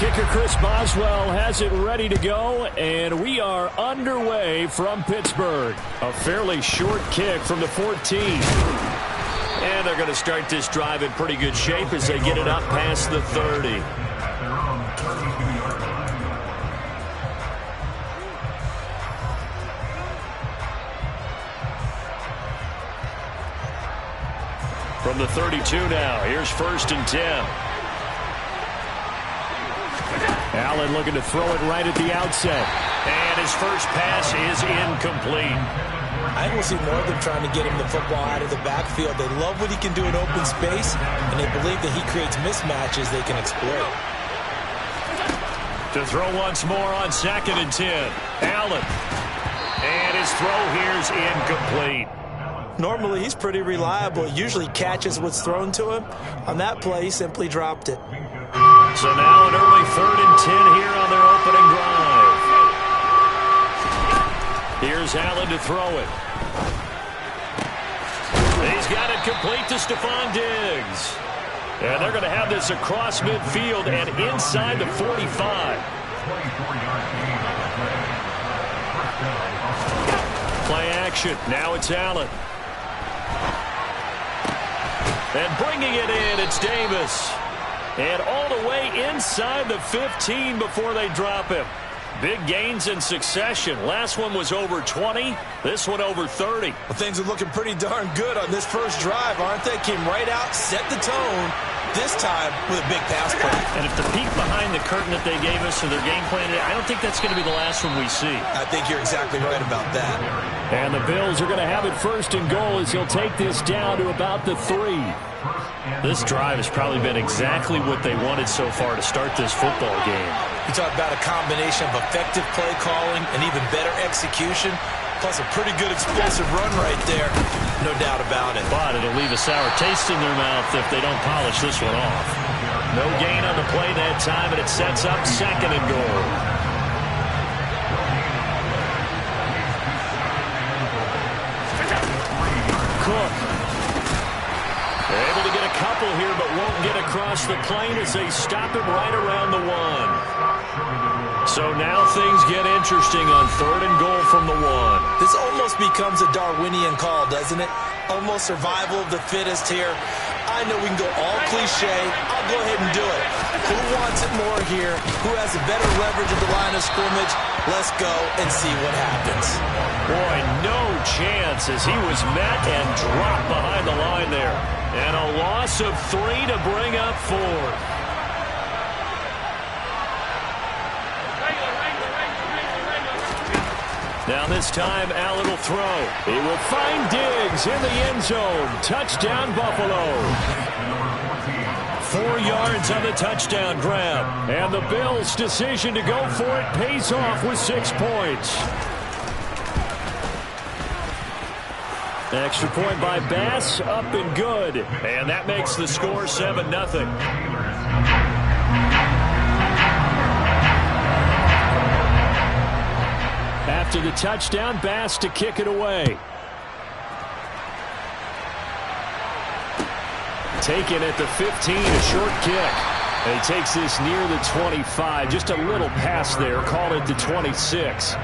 Kicker Chris Boswell has it ready to go, and we are underway from Pittsburgh. A fairly short kick from the 14. And they're going to start this drive in pretty good shape as they get it up past the 30. From the 32 now, here's 1st and 10. Allen looking to throw it right at the outset. And his first pass is incomplete. I will see more of them trying to get him the football out of the backfield. They love what he can do in open space, and they believe that he creates mismatches they can exploit. To throw once more on 2nd and 10. Allen. And his throw here's incomplete. Normally, he's pretty reliable. Usually catches what's thrown to him. On that play, he simply dropped it. So now an early 3rd and 10 here on their opening drive. Here's Allen to throw it. He's got it complete to Stephon Diggs. And they're going to have this across midfield and inside the 45. Play action. Now it's Allen. And bringing it in, it's Davis. And all the way inside the 15 before they drop him. Big gains in succession. Last one was over 20. This one over 30. Well, things are looking pretty darn good on this first drive, aren't they? Came right out, set the tone, this time with a big pass play. And if the peek behind the curtain that they gave us to their game plan, I don't think that's going to be the last one we see. I think you're exactly right about that. And the Bills are going to have it 1st and goal as he'll take this down to about the 3. This drive has probably been exactly what they wanted so far to start this football game. You talk about a combination of effective play calling and even better execution, plus a pretty good explosive run right there. No doubt about it. But it'll leave a sour taste in their mouth if they don't polish this one off. No gain on the play that time, and it sets up 2nd and goal. Cook. They're able to get a couple here, but won't get across the plane as they stop him right around the 1. So now things get interesting on 3rd and goal from the 1. This almost becomes a Darwinian call, doesn't it? Almost survival of the fittest here. I know we can go all cliche. I'll go ahead and do it. Who wants it more here? Who has a better leverage at the line of scrimmage? Let's go and see what happens. Boy, no chance as he was met and dropped behind the line there. And a loss of 3 to bring up 4th. Now this time, Allen will throw. He will find Diggs in the end zone. Touchdown, Buffalo. 4 yards on the touchdown grab. And the Bills' decision to go for it pays off with 6 points. Extra point by Bass, up and good. And that makes the score 7-0. After the touchdown, Bass to kick it away. Taken at the 15, a short kick. And he takes this near the 25. Just a little pass there. Call it the 26.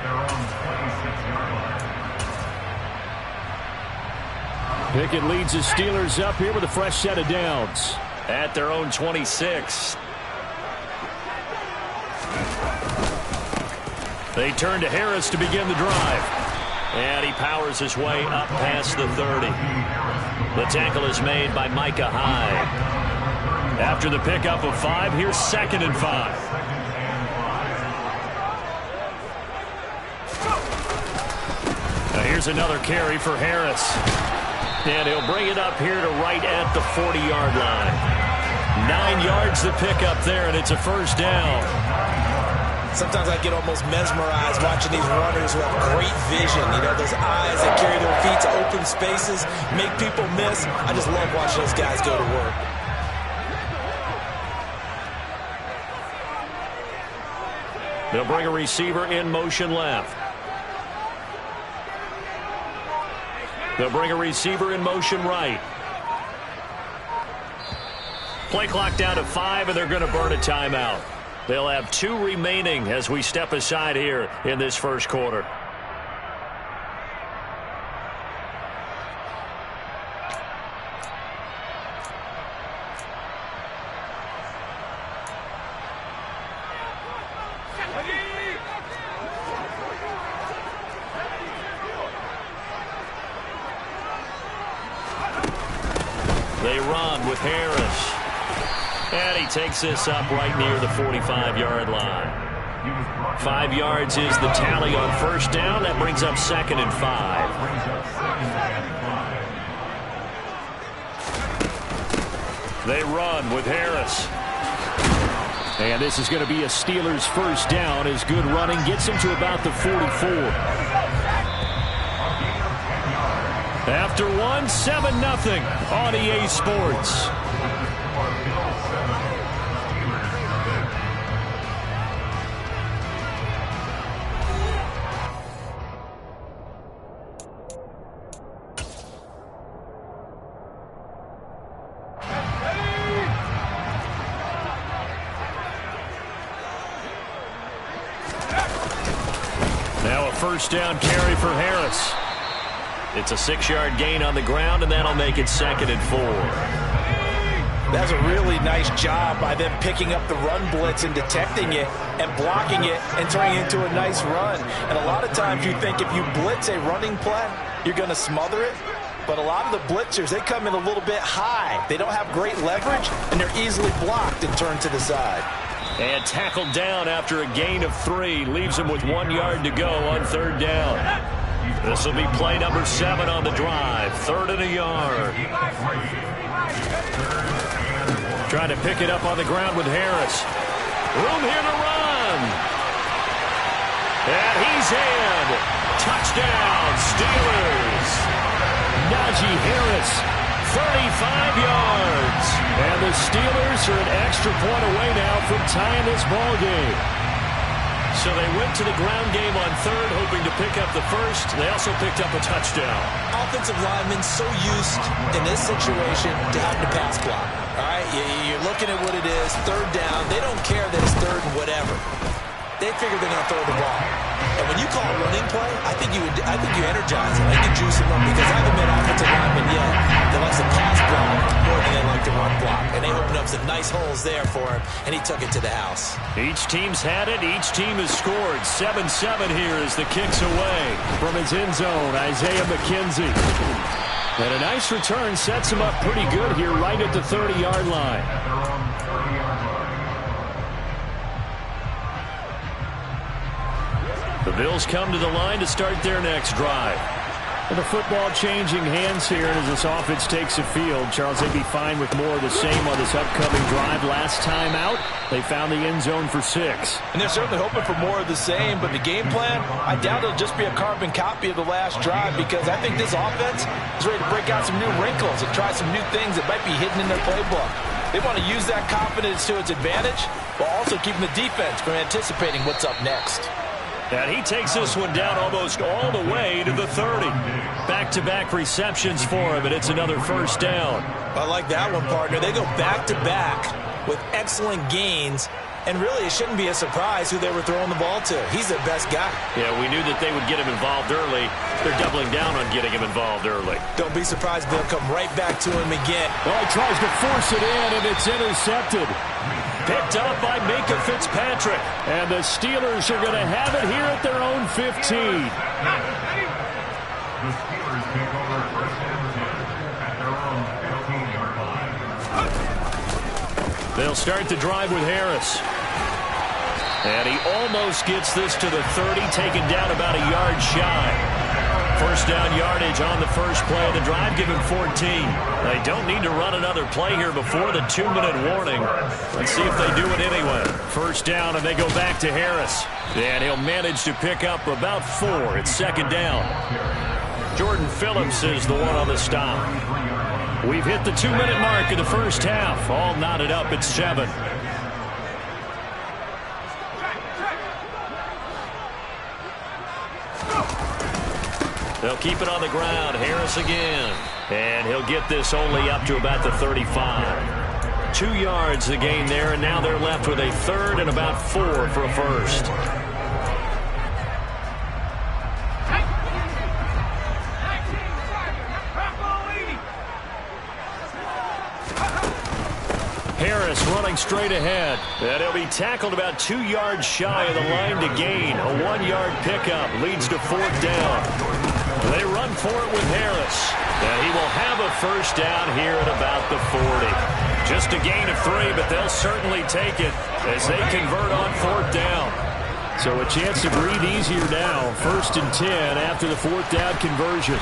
Pickett leads the Steelers up here with a fresh set of downs. At their own 26. They turn to Harris to begin the drive. And he powers his way up past the 30. The tackle is made by Micah Hyde. After the pickup of 5, here's 2nd and 5. Now here's another carry for Harris. And he'll bring it up here to right at the 40-yard line. 9 yards to pick up there, and it's a 1st down. Sometimes I get almost mesmerized watching these runners who have great vision. You know, those eyes that carry their feet to open spaces, make people miss. I just love watching those guys go to work. They'll bring a receiver in motion left. They'll bring a receiver in motion right. Play clock down to 5, and they're going to burn a timeout. They'll have 2 remaining as we step aside here in this first quarter. They run with Harris. And he takes this up right near the 45-yard line. 5 yards is the tally on first down. That brings up 2nd and 5. They run with Harris. And this is going to be a Steelers first down as good running gets him to about the 44. After 1, 7-0 on EA Sports. Now a first down carry for Harris. It's a 6-yard gain on the ground, and that'll make it 2nd and 4. That's a really nice job by them picking up the run blitz and detecting it and blocking it and turning it into a nice run. And a lot of times you think if you blitz a running play, you're going to smother it. But a lot of the blitzers, they come in a little bit high. They don't have great leverage, and they're easily blocked and turned to the side. And tackled down after a gain of 3. Leaves him with 1 yard to go on 3rd down. This will be play number 7 on the drive. 3rd and a yard. Trying to pick it up on the ground with Harris. Room here to run. And he's in. Touchdown, Steelers. Najee Harris, 35 yards. And the Steelers are an extra point away now from tying this ball game. So they went to the ground game on 3rd, hoping to pick up the first. They also picked up a touchdown. Offensive linemen so used in this situation to having to pass block. All right, you're looking at what it is, 3rd down. They don't care that it's 3rd and whatever. They figure they're going to throw the ball. And when you call a running play, I think you energize them. I think you juice them up because I haven't met offensive linemen yet that likes to pass block more than they like to run block. And they opened up some nice holes there for him, and he took it to the house. Each team's had it. Each team has scored. 7-7 here as the kick's away. From his end zone, Isaiah McKenzie. And a nice return sets him up pretty good here right at the 30-yard line. The Bills come to the line to start their next drive. And the football changing hands here as this offense takes the field. Charles, they'd be fine with more of the same on this upcoming drive. Last time out, they found the end zone for 6. And they're certainly hoping for more of the same, but the game plan, I doubt it'll just be a carbon copy of the last drive because I think this offense is ready to break out some new wrinkles and try some new things that might be hidden in their playbook. They want to use that confidence to its advantage while also keeping the defense from anticipating what's up next. And he takes this one down almost all the way to the 30. Back-to-back receptions for him, and it's another first down. I like that one, partner. They go back-to-back with excellent gains, and really it shouldn't be a surprise who they were throwing the ball to. He's their best guy. Yeah, we knew that they would get him involved early. They're doubling down on getting him involved early. Don't be surprised they'll come right back to him again. Well, he tries to force it in, and it's intercepted. Picked up by Minka Fitzpatrick. And the Steelers are going to have it here at their own 15. The Steelers take over first and 10 at their own 15-yard line. They'll start the drive with Harris. And he almost gets this to the 30, taken down about a yard shy. First down yardage on the first play of the drive, give him 14. They don't need to run another play here before the 2-minute warning. Let's see if they do it anyway. First down, and they go back to Harris. And he'll manage to pick up about 4. It's 2nd down. Jordan Phillips is the one on the stop. We've hit the 2-minute mark of the first half. All knotted up at 7. They'll keep it on the ground. Harris again. And he'll get this only up to about the 35. 2 yards the gain there, and now they're left with a third and about 4 for a first. Harris running straight ahead. And he'll be tackled about 2 yards shy of the line to gain. A 1-yard pickup leads to 4th down. They run for it with Harris. And he will have a first down here at about the 40. Just a gain of 3, but they'll certainly take it as they convert on 4th down. So a chance to breathe easier now. 1st and 10 after the 4th down conversion.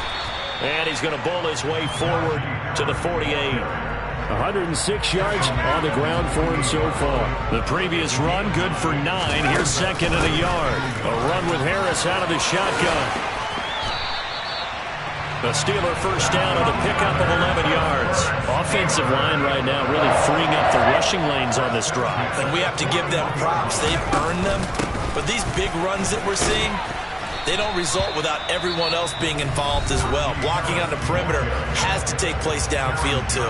And he's going to bowl his way forward to the 48. 106 yards on the ground for him so far. The previous run, good for 9. Here's 2nd and a yard. A run with Harris out of the shotgun. The Steeler first down on a pickup of 11 yards. Offensive line right now really freeing up the rushing lanes on this drive. And we have to give them props. They've earned them. But these big runs that we're seeing, they don't result without everyone else being involved as well. Blocking on the perimeter has to take place downfield too.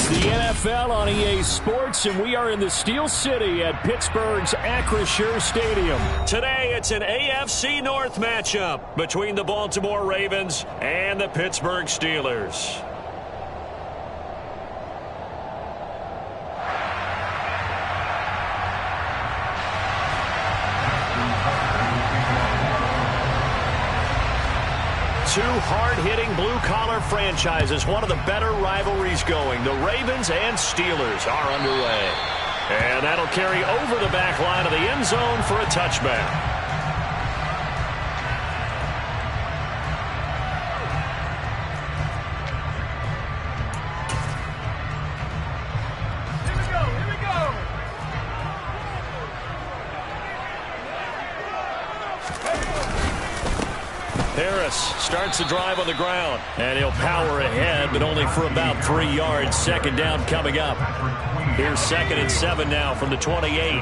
It's the NFL on EA Sports, and we are in the Steel City at Pittsburgh's Acrisure Stadium. Today, it's an AFC North matchup between the Baltimore Ravens and the Pittsburgh Steelers. Two hard-hitting blue-collar franchises, one of the better rivalries going. The Ravens and Steelers are underway. And that'll carry over the back line of the end zone for a touchback. Harris starts the drive on the ground, and he'll power ahead, but only for about 3 yards. Second down coming up. Here's 2nd and 7 now from the 28.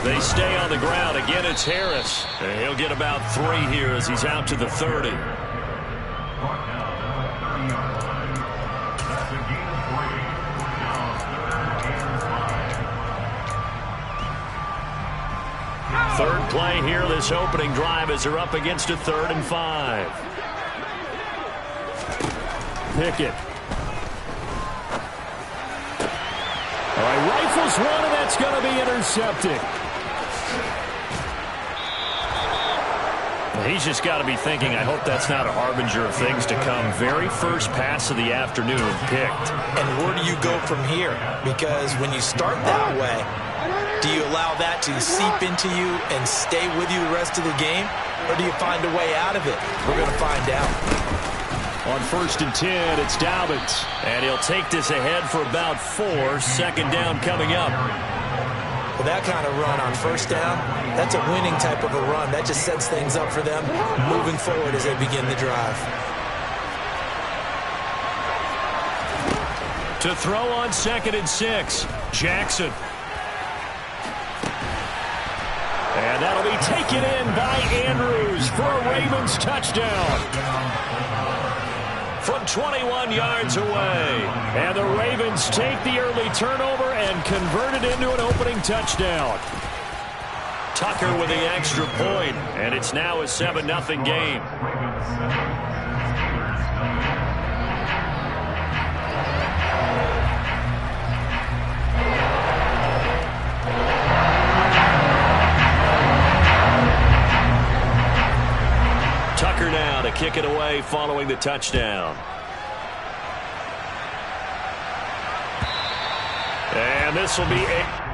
They stay on the ground. Again, it's Harris. And he'll get about 3 here as he's out to the 30. Third play here, this opening drive, as they're up against a 3rd and 5. Pickett. All right, rifles one, and that's going to be intercepted. He's just got to be thinking, I hope that's not a harbinger of things to come. Very first pass of the afternoon picked. And where do you go from here? Because when you start that way, do you allow that to seep into you and stay with you the rest of the game? Or do you find a way out of it? We're going to find out. On 1st and 10, it's Dobbins. And he'll take this ahead for about 4. Second down coming up. Well, that kind of run on 1st down, that's a winning type of a run. That just sets things up for them moving forward as they begin the drive. To throw on 2nd and 6, Jackson. And that'll be taken in by Andrews for a Ravens touchdown. From 21 yards away. And the Ravens take the early turnover and convert it into an opening touchdown. Tucker with the extra point, and it's now a 7-0 game. Tucker now to kick it away following the touchdown. And this will be a...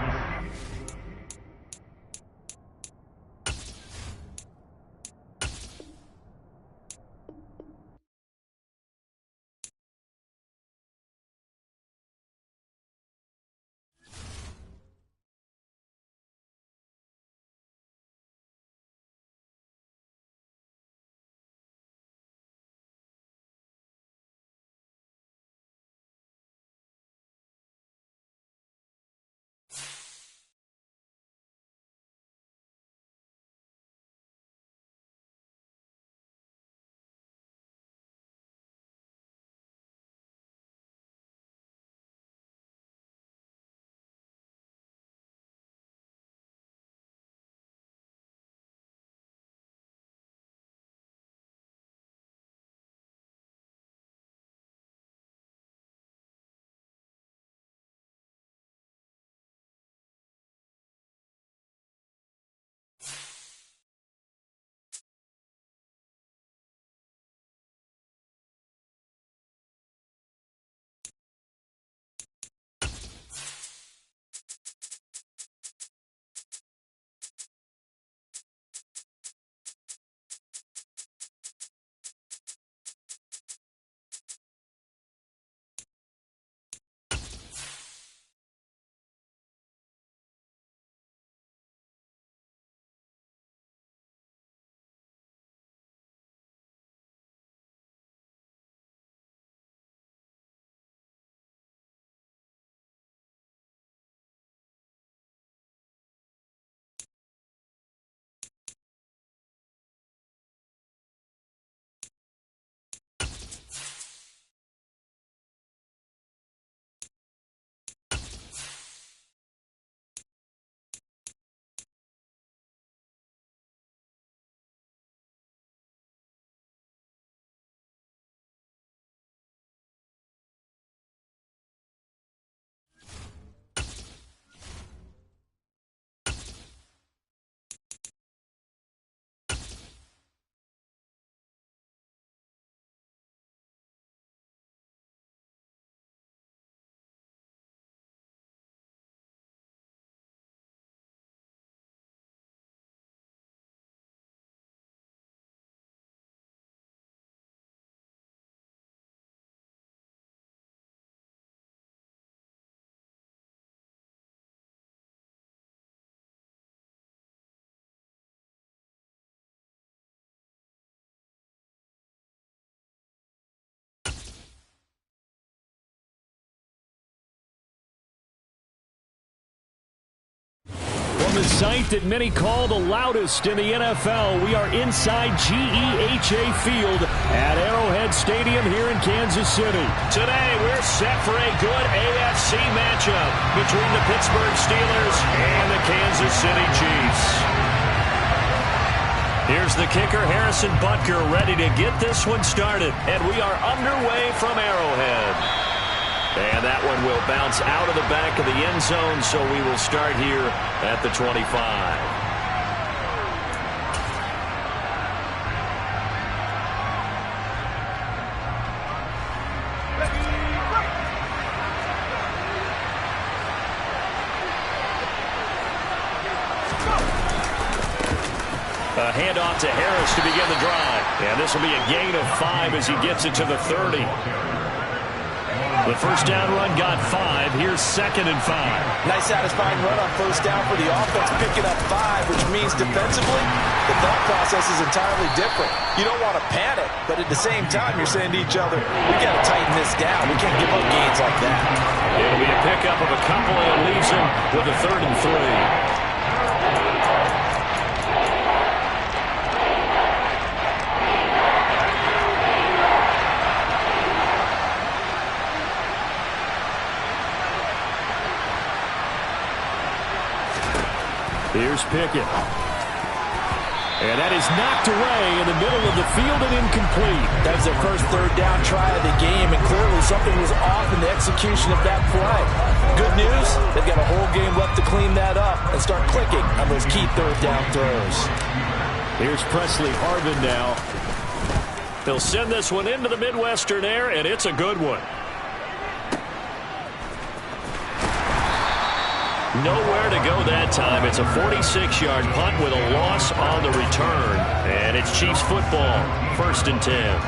the sight that many call the loudest in the NFL. We are inside GEHA Field at Arrowhead Stadium here in Kansas City. Today, we're set for a good AFC matchup between the Pittsburgh Steelers and the Kansas City Chiefs. Here's the kicker, Harrison Butker, ready to get this one started. And we are underway from Arrowhead. And that one will bounce out of the back of the end zone, so we will start here at the 25. A handoff to Harris to begin the drive. And this will be a gain of 5 as he gets it to the 30. The first down run got 5. Here's 2nd and 5. Nice satisfying run on first down for the offense, picking up 5, which means defensively, the thought process is entirely different. You don't want to panic, but at the same time, you're saying to each other, we got to tighten this down. We can't give up gains like that. It'll be a pickup of a couple, and it leaves him with a 3rd and 3. Here's Pickett. And that is knocked away in the middle of the field and incomplete. That was their first 3rd down try of the game, and clearly something was off in the execution of that play. Good news, they've got a whole game left to clean that up and start clicking on those key 3rd down throws. Here's Presley Harvin now. They'll send this one into the Midwestern air, and it's a good one. Nowhere to go that time. It's a 46-yard punt with a loss on the return. And it's Chiefs football, 1st and 10.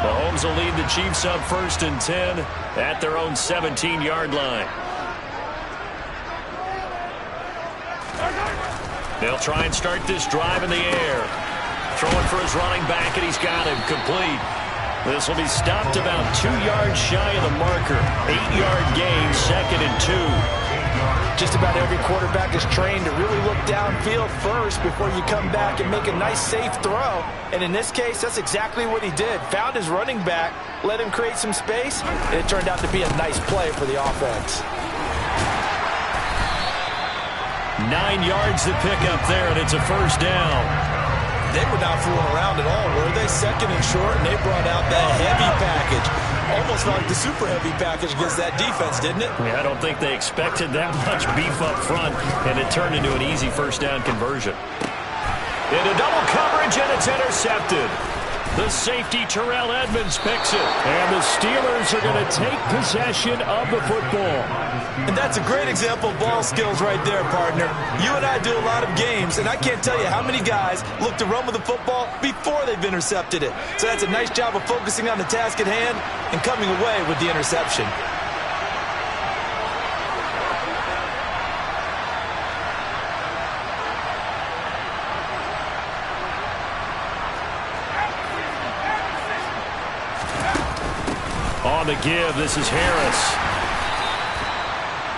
Mahomes will lead the Chiefs up 1st and 10 at their own 17-yard line. They'll try and start this drive in the air. Throwing for his running back, and he's got him complete. This will be stopped about 2 yards shy of the marker. 8-yard gain, 2nd and 2. Just about every quarterback is trained to really look downfield first before you come back and make a nice, safe throw. And in this case, that's exactly what he did. Found his running back, let him create some space, and it turned out to be a nice play for the offense. 9 yards to pick up there, and it's a 1st down. They were not fooling around at all, were they? 2nd and short, and they brought out that heavy package. Almost like the super heavy package against that defense, didn't it? Yeah, I don't think they expected that much beef up front, and it turned into an easy 1st down conversion. Into double coverage, and it's intercepted. The safety, Terrell Edmonds, picks it. And the Steelers are going to take possession of the football. And that's a great example of ball skills right there, partner. You and I do a lot of games, and I can't tell you how many guys look to run with the football before they've intercepted it. So that's a nice job of focusing on the task at hand and coming away with the interception. On the give, this is Harris.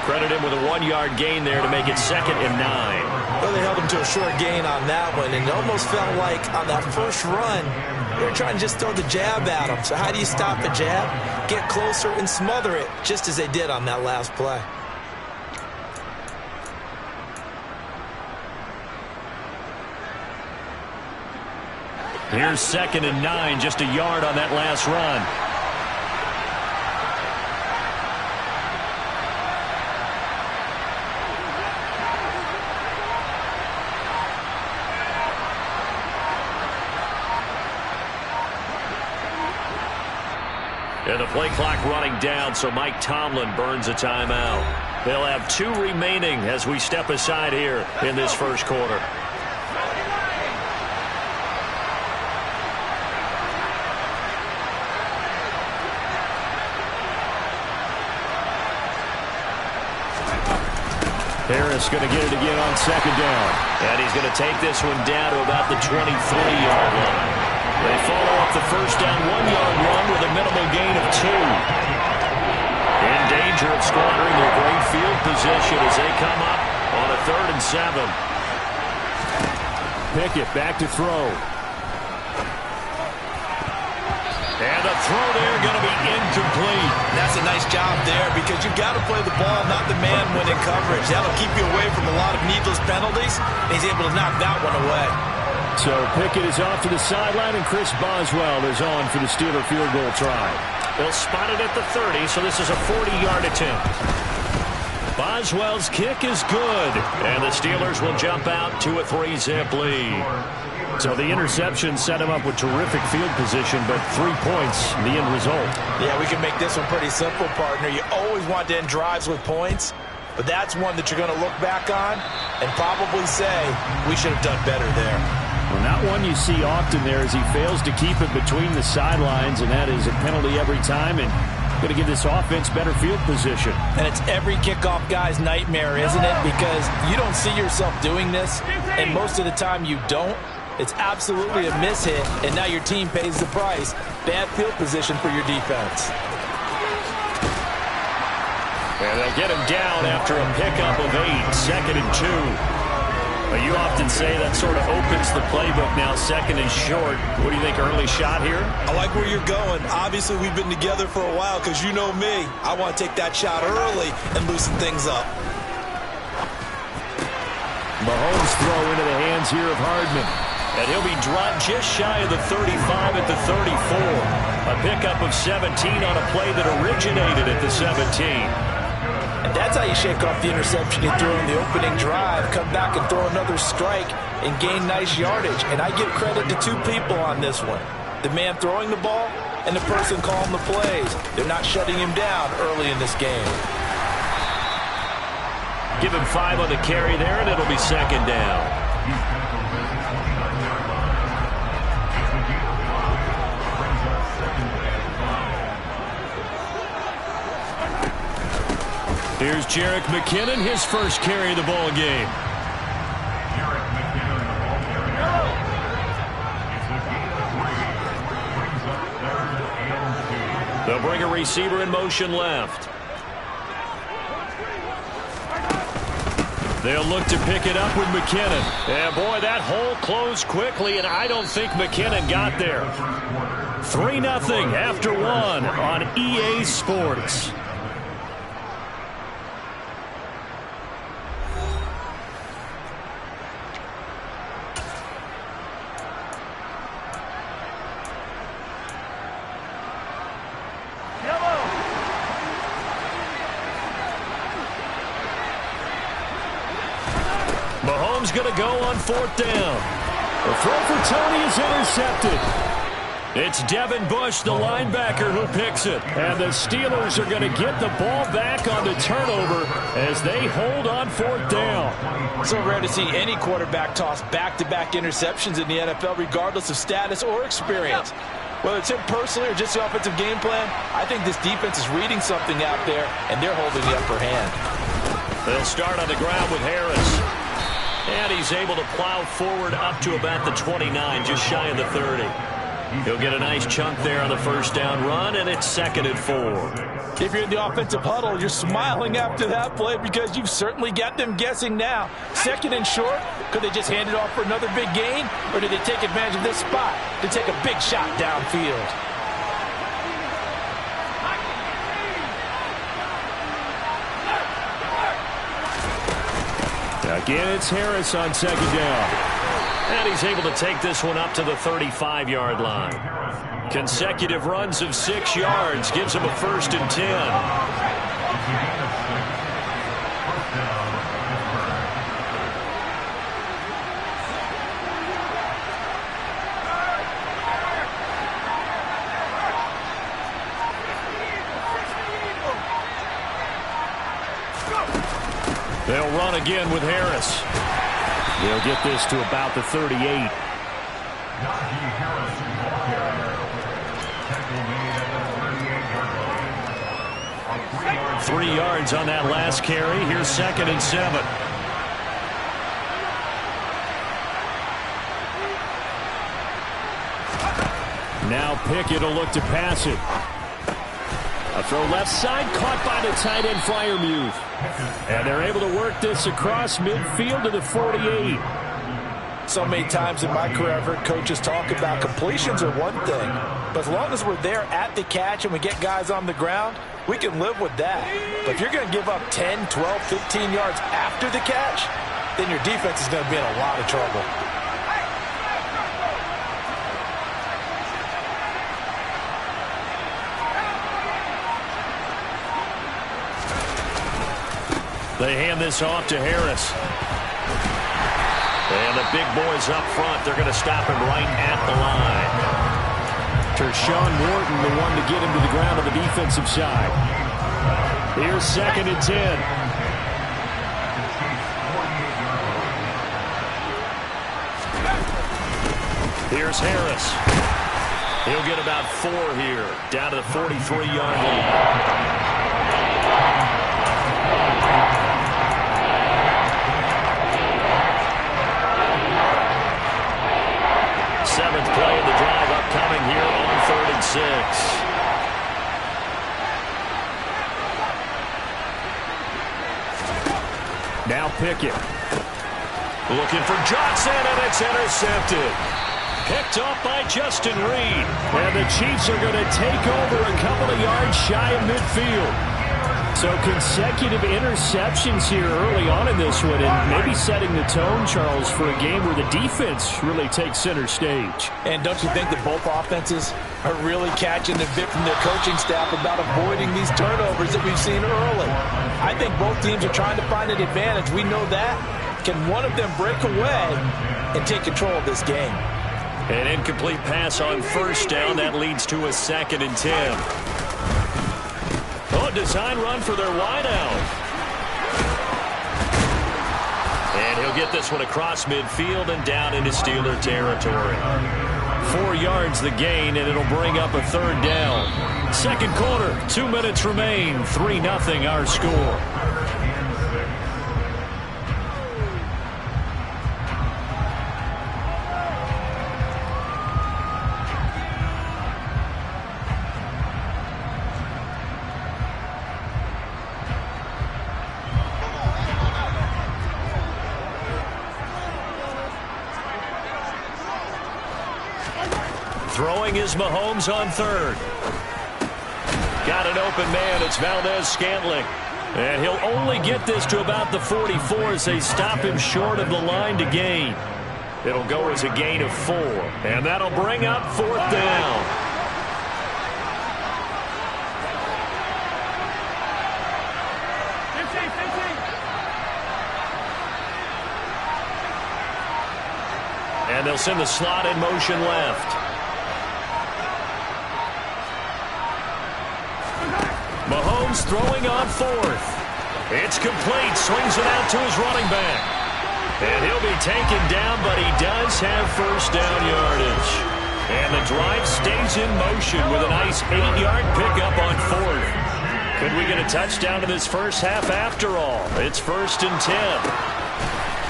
Credit him with a 1-yard gain there to make it 2nd and 9. Well, they held him to a short gain on that one, and it almost felt like on that first run, they were trying to just throw the jab at him. So how do you stop the jab? Get closer and smother it, just as they did on that last play. Here's 2nd and 9, just a yard on that last run. And the play clock running down, so Mike Tomlin burns a timeout. They'll have 2 remaining as we step aside here in this first quarter. Harris going to get it again on 2nd down. And he's going to take this one down to about the 23-yard line. They follow up the first down 1-yard run with a minimal gain of 2. In danger of squandering their great field position as they come up on a 3rd and 7. Pickett back to throw. And the throw there going to be incomplete. That's a nice job there because you've got to play the ball, not the man when in coverage. That'll keep you away from a lot of needless penalties. And he's able to knock that one away. So Pickett is off to the sideline, and Chris Boswell is on for the Steeler field goal try. They'll spot it at the 30, so this is a 40-yard attempt. Boswell's kick is good, and the Steelers will jump out to a 3-zip lead. So the interception set him up with terrific field position, but 3 points, the end result. Yeah, we can make this one pretty simple, partner. You always want to end drives with points, but that's one that you're going to look back on and probably say, we should have done better there. Well, not one you see often there as he fails to keep it between the sidelines, and that is a penalty every time, and going to give this offense better field position. And it's every kickoff guy's nightmare, isn't it? Because you don't see yourself doing this, and most of the time you don't. It's absolutely a mishit, and now your team pays the price. Bad field position for your defense. And they'll get him down after a pickup of 8, 2nd and 2. But you often say that sort of opens the playbook now, 2nd and short. What do you think, early shot here? I like where you're going. Obviously, we've been together for a while because you know me. I want to take that shot early and loosen things up. Mahomes throw into the hands here of Hardman. And he'll be dropped just shy of the 35 at the 34. A pickup of 17 on a play that originated at the 17. And that's how you shake off the interception you threw in the opening drive. Come back and throw another strike and gain nice yardage. And I give credit to 2 people on this one. The man throwing the ball and the person calling the plays. They're not shutting him down early in this game. Give him 5 on the carry there, and it'll be 2nd down. Here's Jerick McKinnon, his first carry of the ball game. They'll bring a receiver in motion left. They'll look to pick it up with McKinnon. And boy, that hole closed quickly, and I don't think McKinnon got there. 3-0 after 1 on EA Sports. Mahomes going to go on 4th down. The throw for Tony is intercepted. It's Devin Bush, the linebacker, who picks it. And the Steelers are going to get the ball back on the turnover as they hold on 4th down. So rare to see any quarterback toss back-to-back interceptions in the NFL, regardless of status or experience. Whether it's him personally or just the offensive game plan, I think this defense is reading something out there, and they're holding the upper hand. They'll start on the ground with Harris. And he's able to plow forward up to about the 29, just shy of the 30. He'll get a nice chunk there on the 1st down run, and it's 2nd and 4. If you're in the offensive huddle, you're smiling after that play because you've certainly got them guessing now. 2nd and short, could they just hand it off for another big gain, or did they take advantage of this spot to take a big shot downfield? Again, it's Harris on 2nd down. And he's able to take this one up to the 35-yard line. Consecutive runs of 6 yards gives him a 1st and 10. They'll run again with Harris. They'll get this to about the 38. 3 yards on that last carry. Here's 2nd and 7. Now Pickett will look to pass it. A throw left side, caught by the tight end Freiermuth. And they're able to work this across midfield to the 48. So many times in my career, I've heard coaches talk about completions are one thing. But as long as we're there at the catch and we get guys on the ground, we can live with that. But if you're going to give up 10, 12, 15 yards after the catch, then your defense is going to be in a lot of trouble. They hand this off to Harris. And the big boys up front, they're going to stop him right at the line. Tershawn Wharton, the one to get him to the ground on the defensive side. Here's 2nd and 10. Here's Harris. He'll get about 4 here, down to the 43-yard line. Seventh play of the drive upcoming here on 3rd and 6. Now Pickett. Looking for Johnson, and it's intercepted. Picked off by Justin Reed. And the Chiefs are going to take over a couple of yards shy of midfield. So consecutive interceptions here early on in this one, and maybe setting the tone, Charles, for a game where the defense really takes center stage. And don't you think that both offenses are really catching the bit from their coaching staff about avoiding these turnovers that we've seen early? I think both teams are trying to find an advantage. We know that. Can one of them break away and take control of this game? An incomplete pass on 1st down. That leads to a 2nd and 10. Oh, design run for their wideout. And he'll get this one across midfield and down into Steeler territory. 4 yards the gain, and it'll bring up a 3rd down. Second quarter, 2 minutes remain. 3-0 our score. Throwing is Mahomes on 3rd. Got an open man. It's Valdez-Scantling. And he'll only get this to about the 44 as they stop him short of the line to gain. It'll go as a gain of 4. And that'll bring up 4th down. And they'll send the slot in motion left. Mahomes throwing on 4th. It's complete. Swings it out to his running back. And he'll be taken down, but he does have 1st down yardage. And the drive stays in motion with a nice 8-yard pickup on 4th. Could we get a touchdown in this first half after all? It's 1st and 10.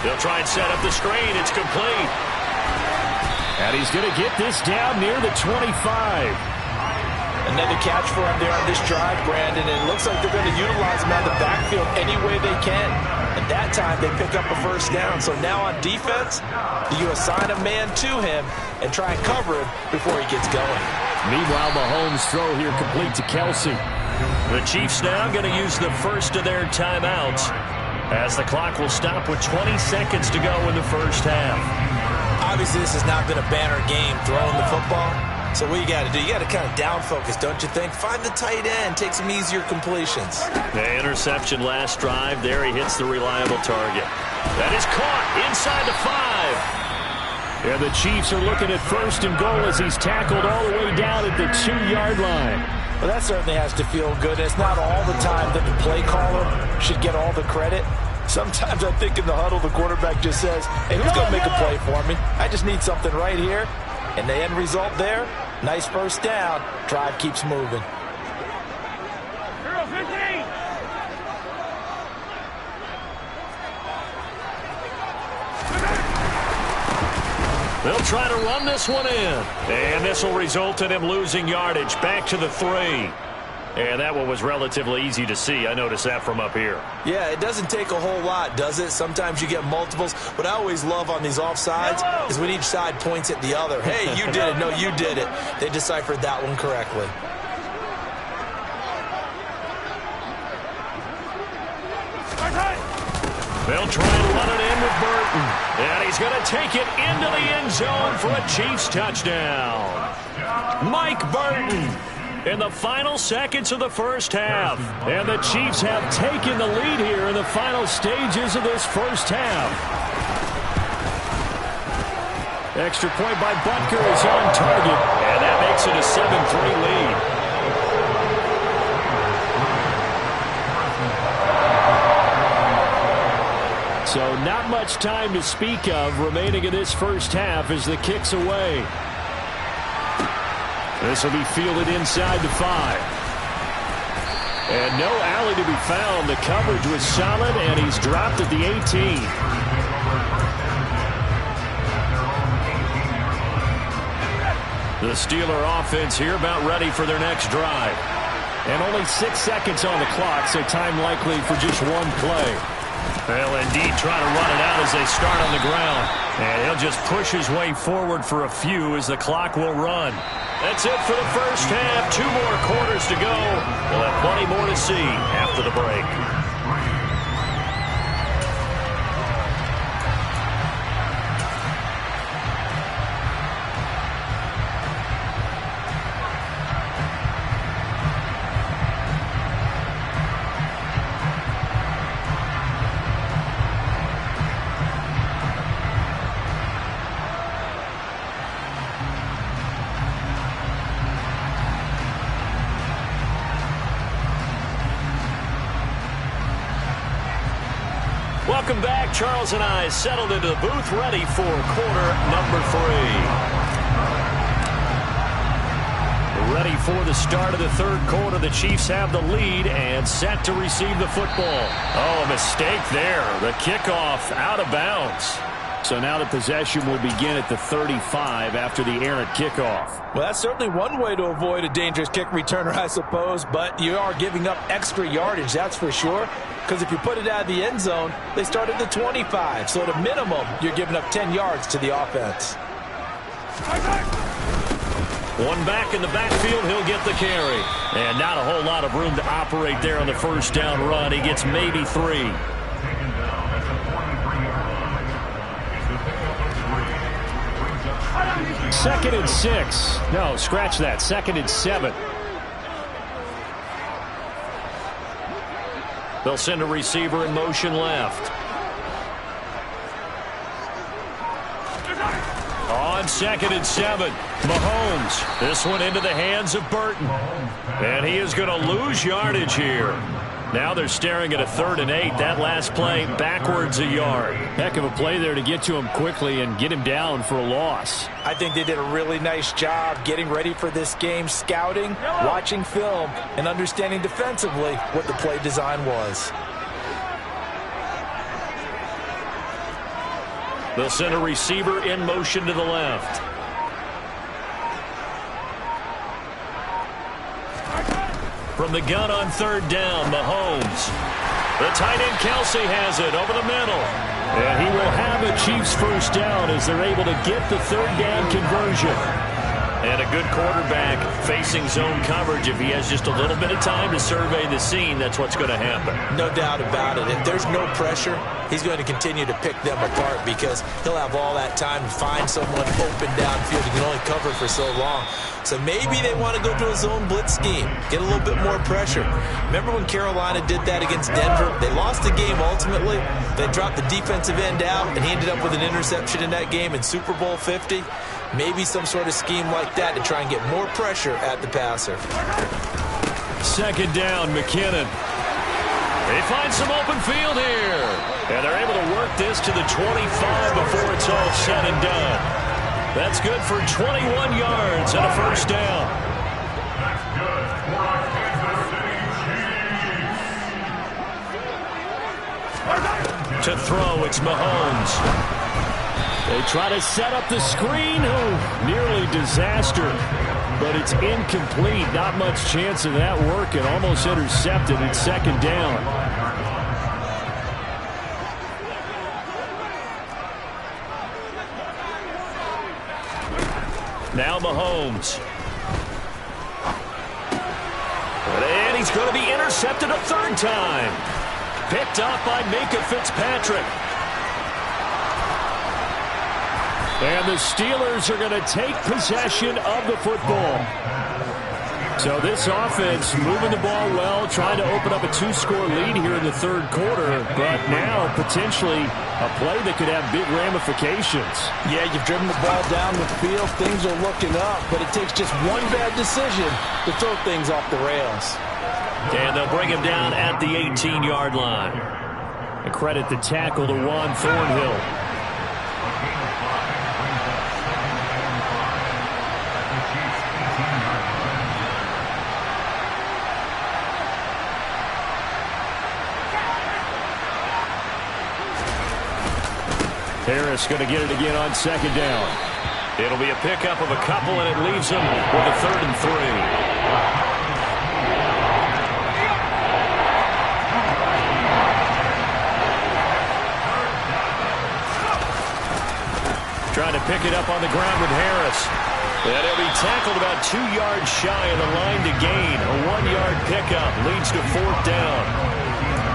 They'll try and set up the screen. It's complete. And he's going to get this down near the 25. Another catch for him there on this drive, Brandon. And it looks like they're going to utilize him out of the backfield any way they can. At that time, they pick up a 1st down. So now on defense, you assign a man to him and try and cover him before he gets going. Meanwhile, Mahomes' throw here complete to Kelsey. The Chiefs now going to use the first of their timeouts as the clock will stop with 20 seconds to go in the first half. Obviously, this has not been a banner game throwing the football. So what you got to do, you got to kind of down focus, don't you think? Find the tight end, take some easier completions. The interception last drive. There he hits the reliable target. That is caught inside the 5. And the Chiefs are looking at 1st and goal as he's tackled all the way down at the 2-yard line. Well, that certainly has to feel good. It's not all the time that the play caller should get all the credit. Sometimes I think in the huddle, the quarterback just says, hey, who's going to make a play for me? I just need something right here. And the end result there, nice 1st down. Drive keeps moving. They'll try to run this one in. And this will result in him losing yardage back to the 3. And that one was relatively easy to see. I noticed that from up here. Yeah, it doesn't take a whole lot, does it? Sometimes you get multiples. What I always love on these offsides is when each side points at the other. Hey, you did it. No, you did it. They deciphered that one correctly. They'll try and run it in with Burton. And he's going to take it into the end zone for a Chiefs touchdown. Mike Burton in the final seconds of the first half. And the Chiefs have taken the lead here in the final stages of this first half. Extra point by Butker is on target. And that makes it a 7-3 lead. So not much time to speak of remaining in this first half as the kick's away. This will be fielded inside the 5. And no alley to be found. The coverage was solid, and he's dropped at the 18. The Steeler offense here about ready for their next drive. And only 6 seconds on the clock, so time likely for just one play. They'll indeed try to run it out as they start on the ground. And he'll just push his way forward for a few as the clock will run. That's it for the first half. 2 more quarters to go. We'll have plenty more to see after the break. Welcome back. Charles and I settled into the booth ready for quarter number 3. Ready for the start of the third quarter. The Chiefs have the lead and set to receive the football. Oh, a mistake there. The kickoff out of bounds. So now the possession will begin at the 35 after the errant kickoff. Well, that's certainly one way to avoid a dangerous kick returner, I suppose, but you are giving up extra yardage, that's for sure. Because if you put it out of the end zone, they start at the 25. So at a minimum, you're giving up 10 yards to the offense. One back in the backfield, he'll get the carry. And not a whole lot of room to operate there on the first down run. He gets maybe 3. Second and 6. No, scratch that. Second and 7. They'll send a receiver in motion left. On second and 7, Mahomes. This one into the hands of Burton. And he is going to lose yardage here. Now they're staring at a 3rd and 8. That last play backwards a yard. Heck of a play there to get to him quickly and get him down for a loss. I think they did a really nice job getting ready for this game, scouting, watching film, and understanding defensively what the play design was. They'll send a receiver in motion to the left. From the gun on 3rd down, Mahomes. The tight end Kelsey has it over the middle. And he will have a Chiefs first down as they're able to get the 3rd down conversion. And a good quarterback facing zone coverage. If he has just a little bit of time to survey the scene, that's what's going to happen. No doubt about it. If there's no pressure, he's going to continue to pick them apart because he'll have all that time to find someone open downfield. He can only cover for so long. So maybe they want to go to a zone blitz scheme, get a little bit more pressure. Remember when Carolina did that against Denver? They lost the game ultimately. They dropped the defensive end out, and he ended up with an interception in that game in Super Bowl 50. Maybe some sort of scheme like that to try and get more pressure at the passer. Second down, McKinnon. They find some open field here. And they're able to work this to the 25 before it's all said and done. That's good for 21 yards and a first down. To throw, it's Mahomes. They try to set up the screen. Oh, nearly disaster. but it's incomplete. Not much chance of that working. Almost intercepted. It's second down. Now Mahomes. And he's going to be intercepted a third time. Picked off by Minka Fitzpatrick. And the Steelers are going to take possession of the football. So this offense moving the ball well, trying to open up a two-score lead here in the third quarter, but now potentially a play that could have big ramifications. Yeah, you've driven the ball down the field. Things are looking up, but it takes just one bad decision to throw things off the rails. And they'll bring him down at the 18-yard line. A credit the tackle to Juan Thornhill. Harris going to get it again on second down. It'll be a pickup of a couple, and it leaves him with a 3rd and 3. Trying to pick it up on the ground with Harris. And he'll be tackled about 2 yards shy of the line to gain. A 1-yard pickup leads to 4th down.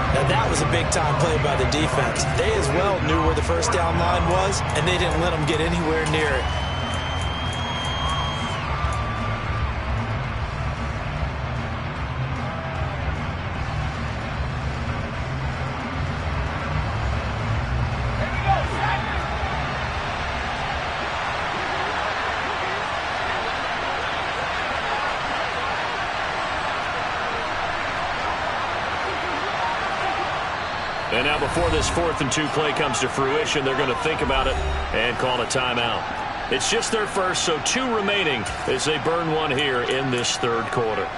Now that was a big-time play by the defense. They as well knew where the first down line was, and they didn't let them get anywhere near it. And now before this 4th and 2 play comes to fruition, they're going to think about it and call a timeout. It's just their first, so 2 remaining as they burn one here in this third quarter.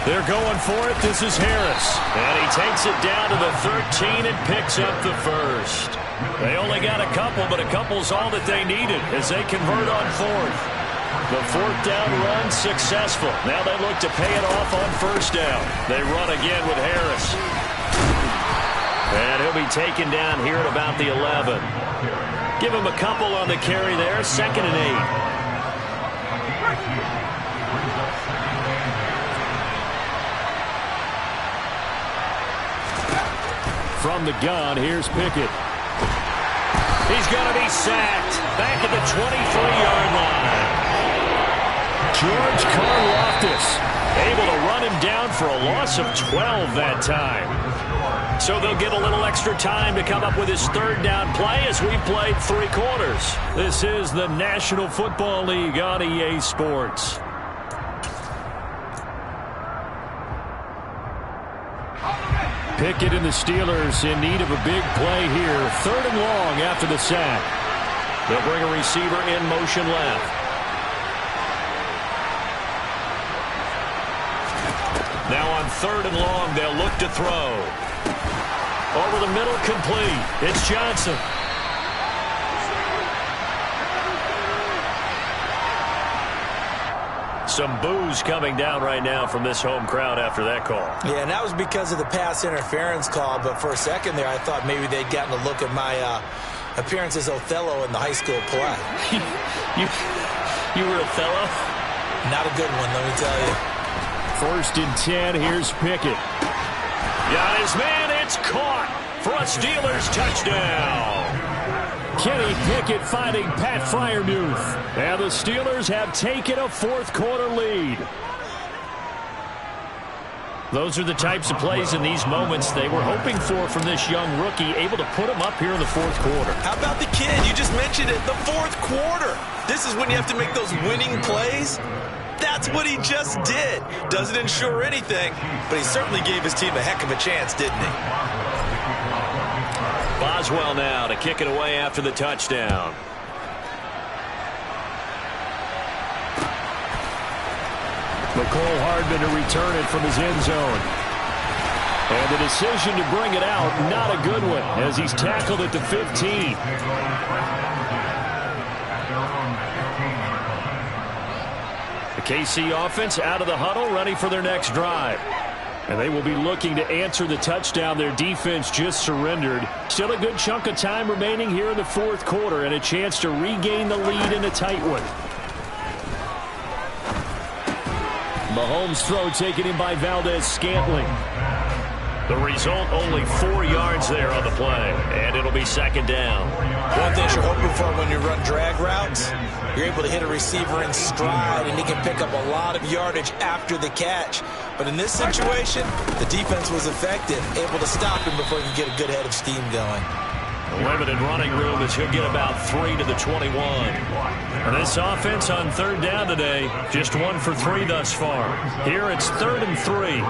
They're going for it. This is Harris. And he takes it down to the 13 and picks up the first. They only got a couple, but a couple's all that they needed as they convert on 4th. The 4th down run successful. Now they look to pay it off on 1st down. They run again with Harris. And he'll be taken down here at about the 11. Give him a couple on the carry there. 2nd and 8. From the gun, here's Pickett. He's going to be sacked. Back at the 23-yard line. George Karlaftis able to run him down for a loss of 12 that time. So they'll get a little extra time to come up with his 3rd down play as we played 3 quarters. This is the National Football League on EA Sports. Pickett and the Steelers in need of a big play here. 3rd and long after the sack. They'll bring a receiver in motion left. Now on 3rd and long, they'll look to throw. Over the middle, complete. It's Johnson. Some boos coming down right now from this home crowd after that call. Yeah, and that was because of the pass interference call, but for a second there I thought maybe they'd gotten a look at my appearance as Othello in the high school play. you were Othello? Not a good one, let me tell you. 1st and 10, here's Pickett. Got his man, it's caught for a Steelers touchdown. Kenny Pickett finding Pat Freiermuth. And the Steelers have taken a 4th quarter lead. Those are the types of plays in these moments they were hoping for from this young rookie, able to put him up here in the 4th quarter. How about the kid? You just mentioned it, the 4th quarter. This is when you have to make those winning plays. That's what he just did. Doesn't ensure anything, but he certainly gave his team a heck of a chance, didn't he? Boswell now to kick it away after the touchdown. McCole Hardman to return it from his end zone. And the decision to bring it out, not a good one, as he's tackled at the 15. The KC offense out of the huddle, ready for their next drive. And they will be looking to answer the touchdown their defense just surrendered. Still a good chunk of time remaining here in the fourth quarter and a chance to regain the lead in a tight one. Mahomes' throw taken in by Valdez-Scantling. The result, only 4 yards there on the play, and it'll be second down. One thing you're hoping for when you run drag routes, you're able to hit a receiver in stride, and he can pick up a lot of yardage after the catch. But in this situation, the defense was effective, able to stop him before he could get a good head of steam going. A limited running room as he'll get about 3 to the 21. And this offense on third down today, just 1 for 3 thus far. Here it's 3rd and 3.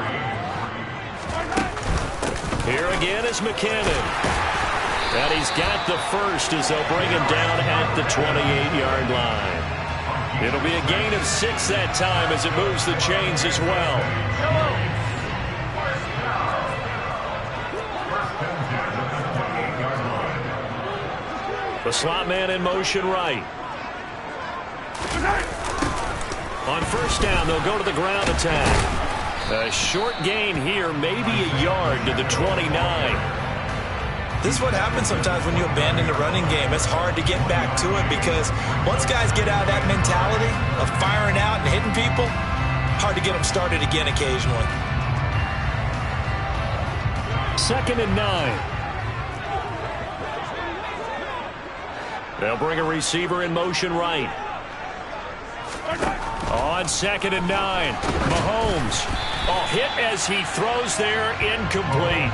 Here again is McKinnon. And he's got the first as they'll bring him down at the 28-yard line. It'll be a gain of 6 that time as it moves the chains as well. The slot man in motion right. On first down, they'll go to the ground attack. A short gain here, maybe a yard to the 29. This is what happens sometimes when you abandon the running game. It's hard to get back to it because once guys get out of that mentality of firing out and hitting people, hard to get them started again occasionally. 2nd and 9. They'll bring a receiver in motion right. On 2nd and 9, Mahomes. Oh, hit as he throws there, incomplete.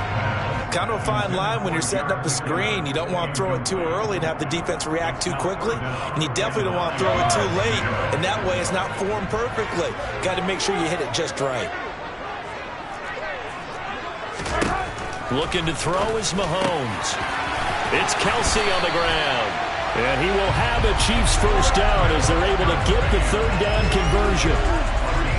Kind of a fine line when you're setting up a screen. You don't want to throw it too early and have the defense react too quickly. And you definitely don't want to throw it too late. And that way it's not formed perfectly. Got to make sure you hit it just right. Looking to throw is Mahomes. It's Kelsey on the ground. And he will have a Chiefs first down as they're able to get the 3rd down conversion.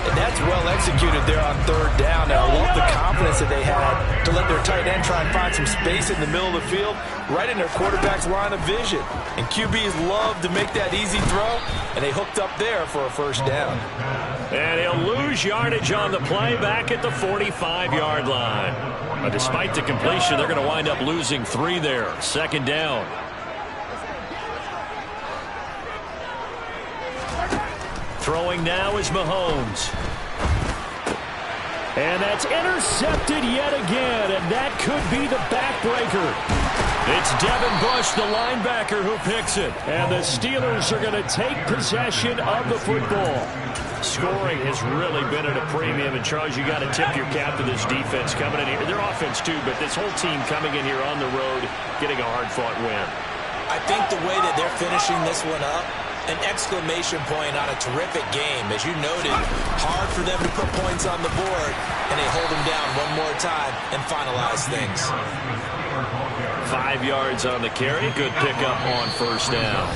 And that's well executed there on 3rd down. Now, I love the confidence that they had to let their tight end try and find some space in the middle of the field, right in their quarterback's line of vision. And QBs love to make that easy throw, and they hooked up there for a first down. And he'll lose yardage on the play back at the 45-yard line. But despite the completion, they're going to wind up losing 3 there. 2nd down. Throwing now is Mahomes. And that's intercepted yet again, and that could be the backbreaker. It's Devin Bush, the linebacker, who picks it. And the Steelers are going to take possession of the football. Scoring has really been at a premium. And, Charles, you got to tip your cap to this defense coming in here. Their offense, too, but this whole team coming in here on the road, getting a hard-fought win. I think the way that they're finishing this one up, an exclamation point on a terrific game. As you noted, hard for them to put points on the board, and they hold them down one more time and finalize things. 5 yards on the carry. Good pickup on first down.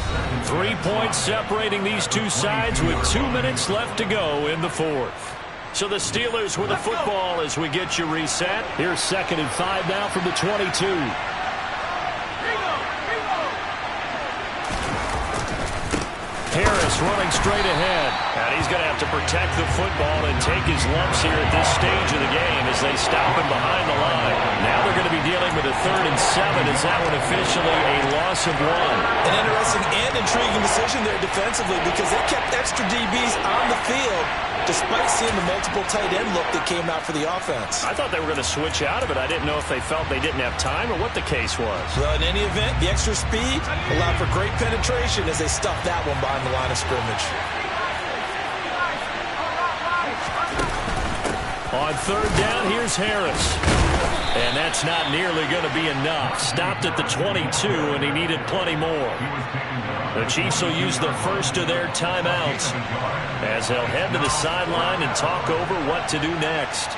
3 points separating these two sides with 2 minutes left to go in the fourth. So the Steelers with the football as we get you reset. Here's 2nd and 5 now from the 22. Harris running straight ahead. And he's going to have to protect the football and take his lumps here at this stage of the game as they stop him behind the line. Now they're going to be dealing with a 3rd and 7. Is that one officially a loss of 1? An interesting and intriguing decision there defensively because they kept extra DBs on the field despite seeing the multiple tight end look that came out for the offense. I thought they were going to switch out of it. I didn't know if they felt they didn't have time or what the case was. Well, in any event, the extra speed allowed for great penetration as they stuffed that one behind the line of scrimmage. On 3rd down, here's Harris. And that's not nearly going to be enough. Stopped at the 22, and he needed plenty more. The Chiefs will use the first of their timeouts as they'll head to the sideline and talk over what to do next.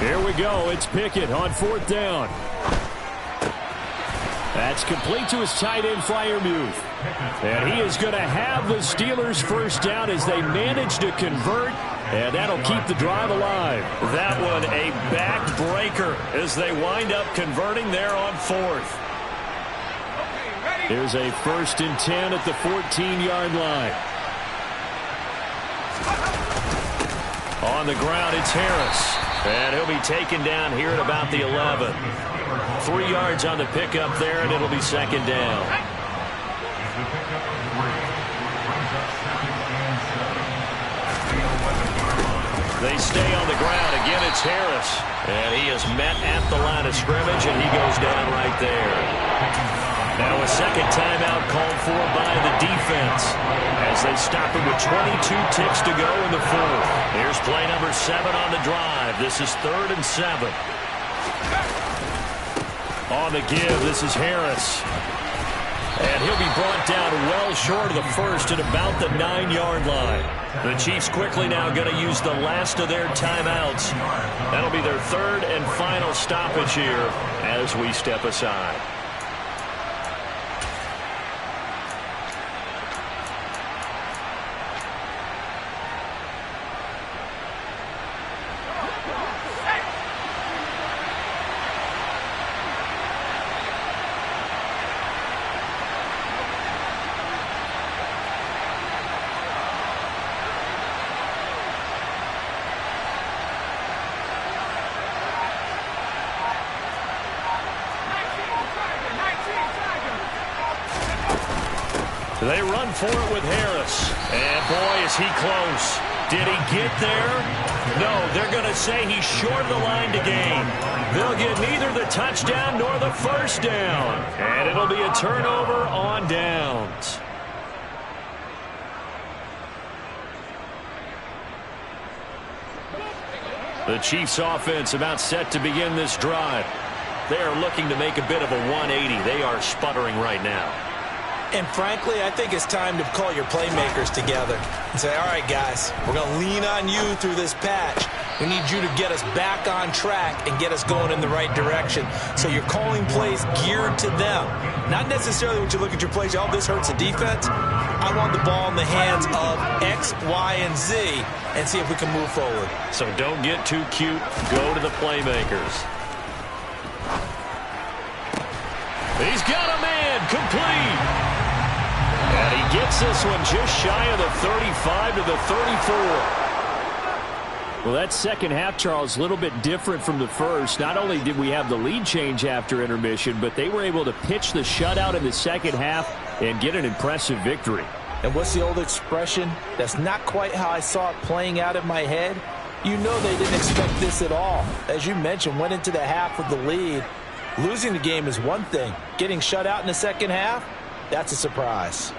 Here we go. It's Pickett on 4th down. That's complete to his tight end, Freiermuth. And he is going to have the Steelers first down as they manage to convert, and that'll keep the drive alive. That one a backbreaker as they wind up converting there on 4th. Here's a 1st and 10 at the 14-yard line. On the ground, it's Harris. And he'll be taken down here at about the 11. 3 yards on the pickup there, and it'll be 2nd down. They stay on the ground. Again, it's Harris. And he is met at the line of scrimmage, and he goes down right there. Now a second timeout called for by the defense as they stop it with 22 ticks to go in the 4th. Here's play number 7 on the drive. This is 3rd and 7. On the give, this is Harris. And he'll be brought down well short of the 1st at about the 9-yard line. The Chiefs quickly now going to use the last of their timeouts. That'll be their 3rd and final stoppage here as we step aside. They run for it with Harris. And boy, is he close. Did he get there? No, they're going to say he's short of the line to gain. They'll get neither the touchdown nor the first down. And it'll be a turnover on downs. The Chiefs offense about set to begin this drive. They are looking to make a bit of a 180. They are sputtering right now. And frankly, I think it's time to call your playmakers together and say, all right, guys, we're going to lean on you through this patch. We need you to get us back on track and get us going in the right direction. So you're calling plays geared to them. Not necessarily when you look at your plays, oh, this hurts the defense. I want the ball in the hands of X, Y, and Z and see if we can move forward. So don't get too cute. Go to the playmakers. He's got a man complete. And he gets this one just shy of the 35 to the 34. Well, that second half, Charles, a little bit different from the first. Not only did we have the lead change after intermission, but they were able to pitch the shutout in the second half and get an impressive victory. And what's the old expression? That's not quite how I saw it playing out in my head. You know they didn't expect this at all. As you mentioned, went into the half with the lead. Losing the game is one thing. Getting shut out in the second half, that's a surprise.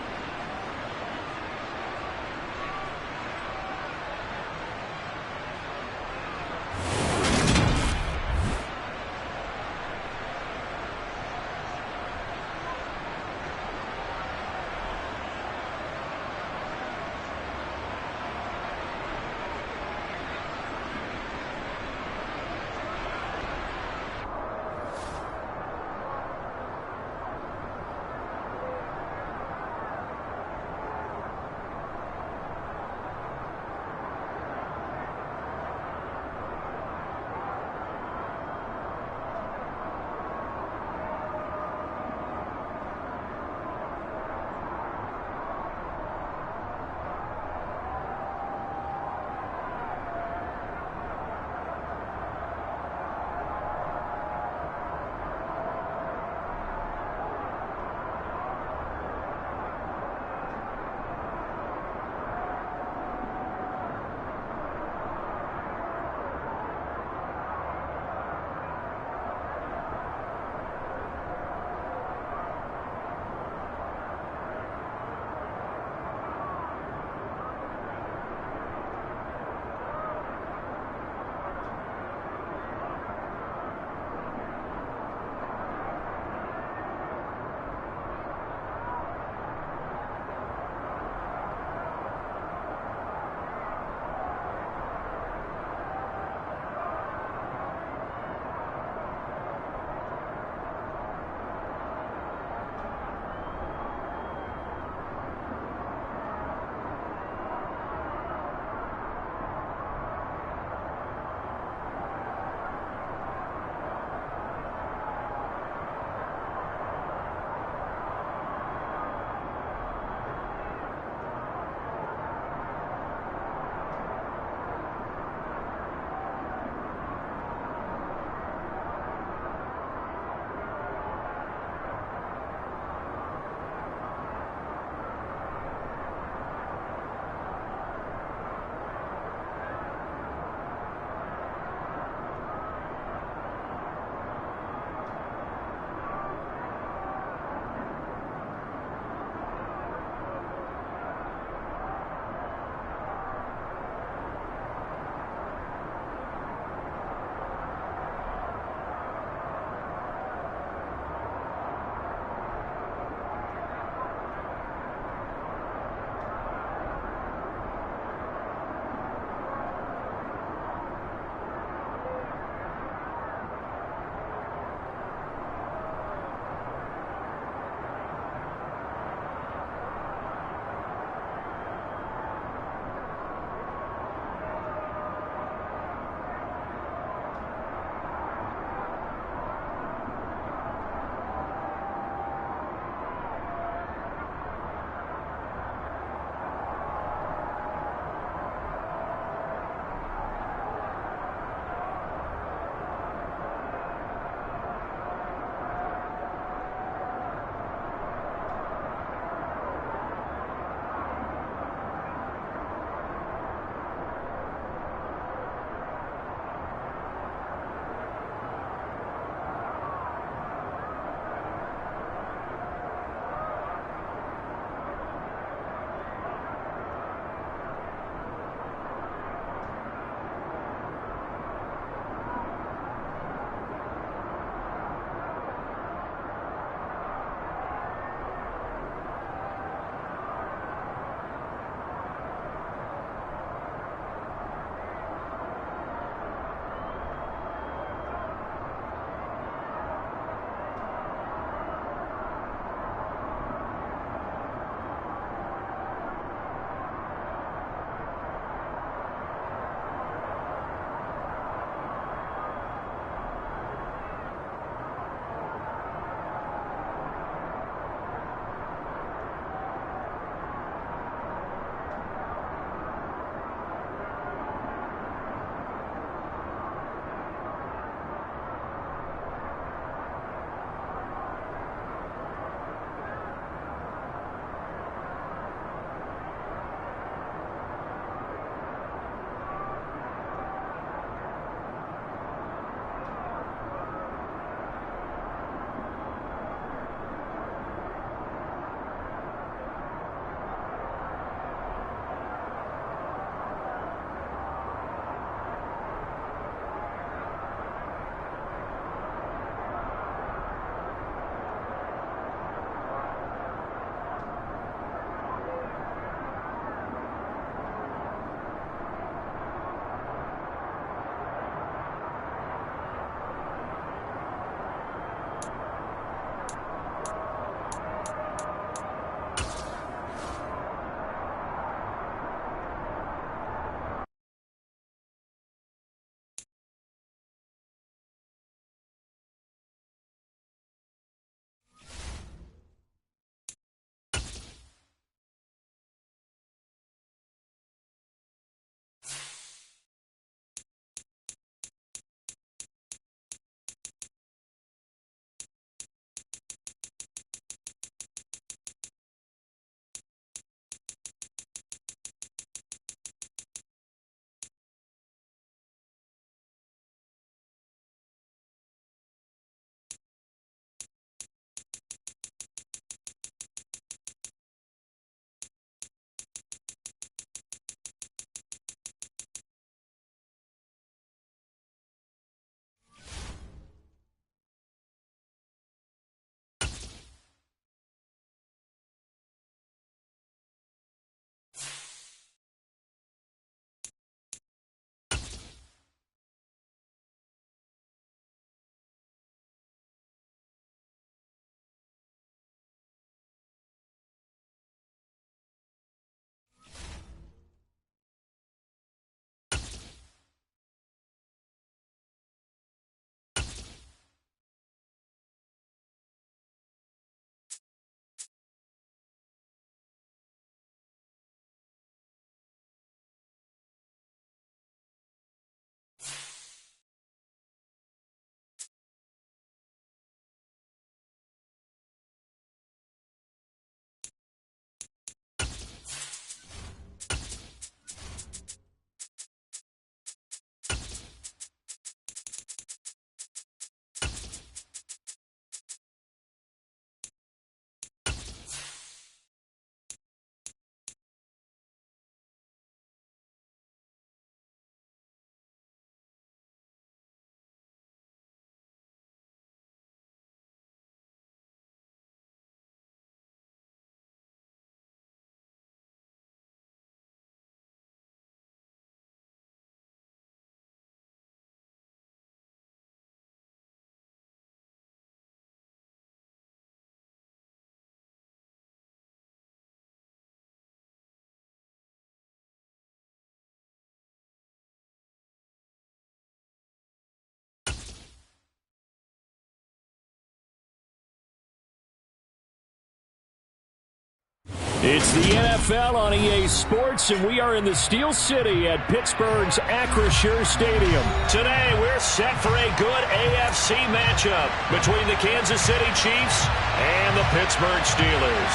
It's the NFL on EA Sports, and we are in the Steel City at Pittsburgh's Acrisure Stadium. Today, we're set for a good AFC matchup between the Kansas City Chiefs and the Pittsburgh Steelers.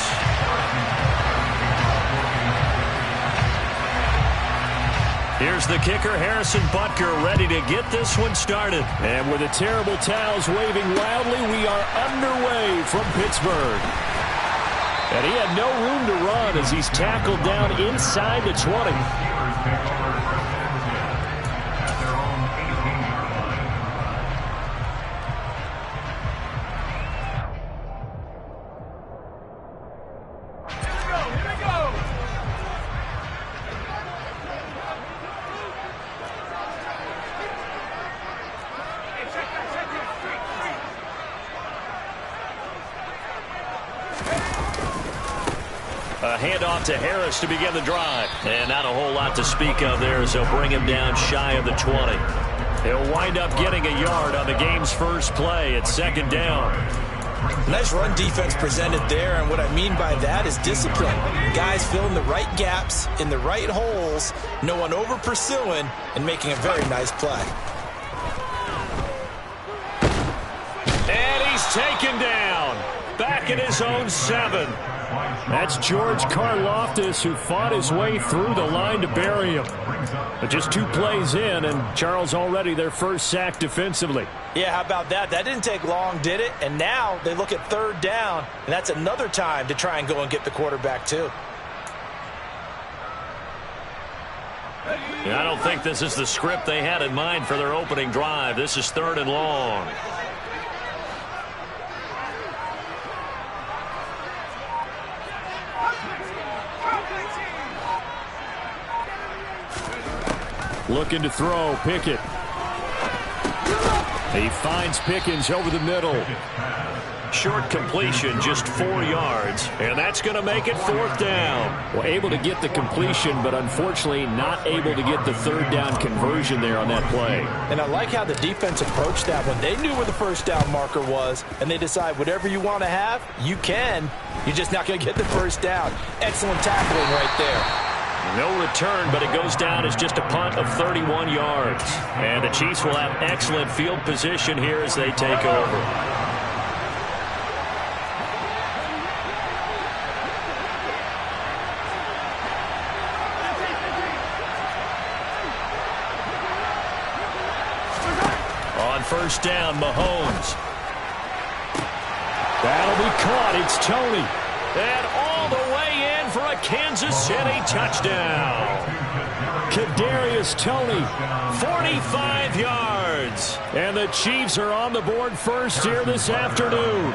Here's the kicker, Harrison Butker, ready to get this one started. And with the terrible towels waving wildly, we are underway from Pittsburgh. And he had no room to run as he's tackled down inside the 20. A handoff to Harris to begin the drive. And not a whole lot to speak of there as they'll bring him down shy of the 20. He'll wind up getting a yard on the game's first play at second down. Nice run defense presented there, and what I mean by that is discipline. Guys filling the right gaps in the right holes, no one over pursuing, and making a very nice play. And he's taken down. Back in his own 7. That's George Karlaftis, who fought his way through the line to bury him. But just 2 plays in, and Charles already their first sack defensively. Yeah, how about that? That didn't take long, did it? And now they look at third down, and that's another time to try and go and get the quarterback too. I don't think this is the script they had in mind for their opening drive. This is 3rd and long. Looking to throw, Pickett. He finds Pickens over the middle. Short completion, just 4 yards, and that's going to make it 4th down. Well, able to get the completion, but unfortunately not able to get the 3rd down conversion there on that play. And I like how the defense approached that one. They knew where the first down marker was, and they decide whatever you want to have, you can. You're just not going to get the first down. Excellent tackling right there. No return, but it goes down as just a punt of 31 yards. And the Chiefs will have excellent field position here as they take over. On first down, Mahomes. That'll be caught. It's Tony. And all the way in for a Kansas City touchdown. Kadarius Toney. 45 yards. And the Chiefs are on the board first here this afternoon.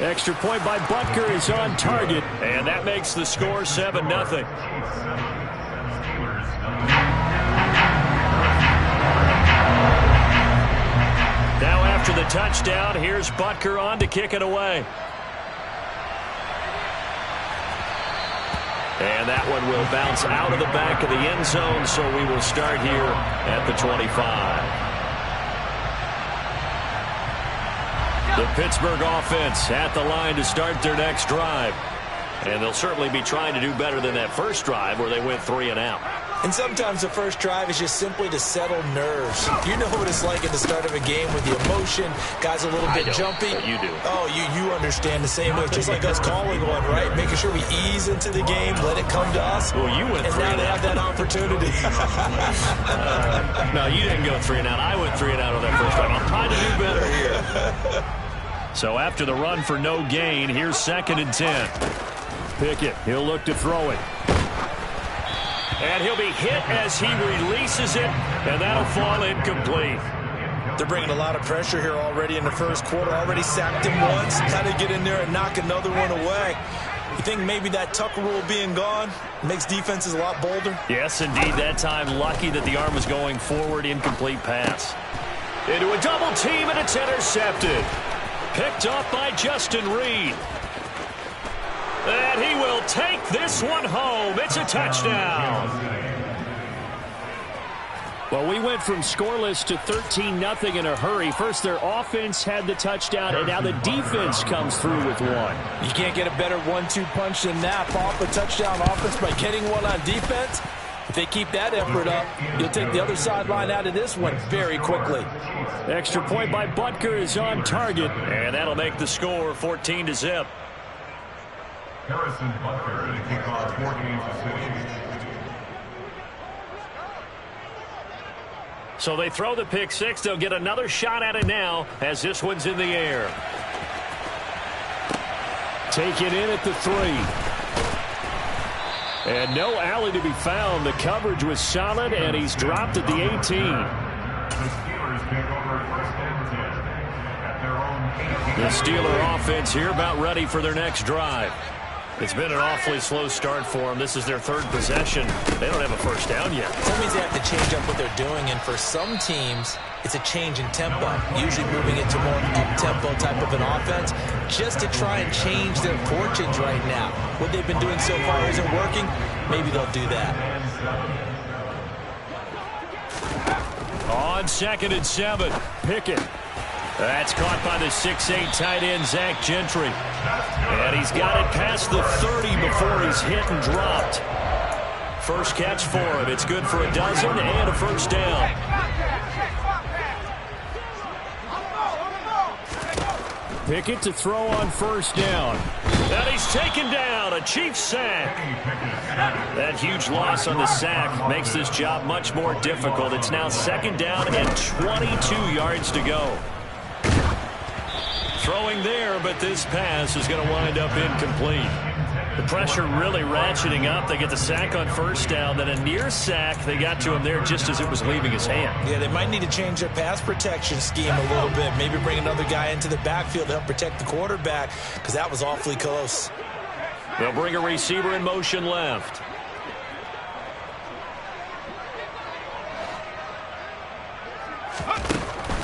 Extra point by Butker is on target. And that makes the score 7-0. Now after the touchdown, here's Butker on to kick it away. And that one will bounce out of the back of the end zone, so we will start here at the 25. The Pittsburgh offense at the line to start their next drive. And they'll certainly be trying to do better than that first drive where they went 3 and out. And sometimes the first drive is just simply to settle nerves. You know what it's like at the start of a game with the emotion. Guys a little bit jumpy. But you do. Oh, you understand the same way. Just like us calling one, right? Making sure we ease into the game, let it come to us. Well, you went 3 and out. And now they have that opportunity. No, you didn't go 3 and out. I went 3 and out on that first drive. I'm trying to do better here. So after the run for no gain, here's 2nd and 10. Pickett, he'll look to throw it. And he'll be hit as he releases it, and that'll fall incomplete. They're bringing a lot of pressure here already in the first quarter. Already sacked him once. Got to get in there and knock another one away. You think maybe that Tucker rule being gone makes defenses a lot bolder? Yes, indeed. That time, lucky that the arm was going forward. Incomplete pass. Into a double team, and it's intercepted. Picked off by Justin Reed. And he will take this one home. It's a touchdown. Well, we went from scoreless to 13-0 in a hurry. First, their offense had the touchdown, and now the defense comes through with one. You can't get a better 1-2 punch than that. Off a touchdown offense by getting one on defense. If they keep that effort up, you'll take the other sideline out of this one very quickly. Extra point by Butker is on target. And that'll make the score 14-0. Harrison Butker to kick off for Kansas City. So they throw the pick six. They'll get another shot at it now as this one's in the air. Take it in at the 3. And no alley to be found. The coverage was solid, and he's dropped at the 18. The Steelers take over first and 10 at their own 18. The Steeler offense here about ready for their next drive. It's been an awfully slow start for them. This is their third possession. They don't have a first down yet. That means they have to change up what they're doing, and for some teams, it's a change in tempo, usually moving into more up-tempo type of an offense, just to try and change their fortunes right now. What they've been doing so far isn't working. Maybe they'll do that. On 2nd and 7, Pickett. That's caught by the 6'8" tight end, Zach Gentry. And he's got it past the 30 before he's hit and dropped. First catch for him. It's good for a dozen and a first down. Pickett to throw on first down. And he's taken down. A Chiefs sack. That huge loss on the sack makes this job much more difficult. It's now 2nd down and 22 yards to go. Throwing there, but this pass is going to wind up incomplete. The pressure really ratcheting up. They get the sack on first down, then a near sack. They got to him there just as it was leaving his hand. Yeah, they might need to change their pass protection scheme a little bit. Maybe bring another guy into the backfield to help protect the quarterback, because that was awfully close. They'll bring a receiver in motion left.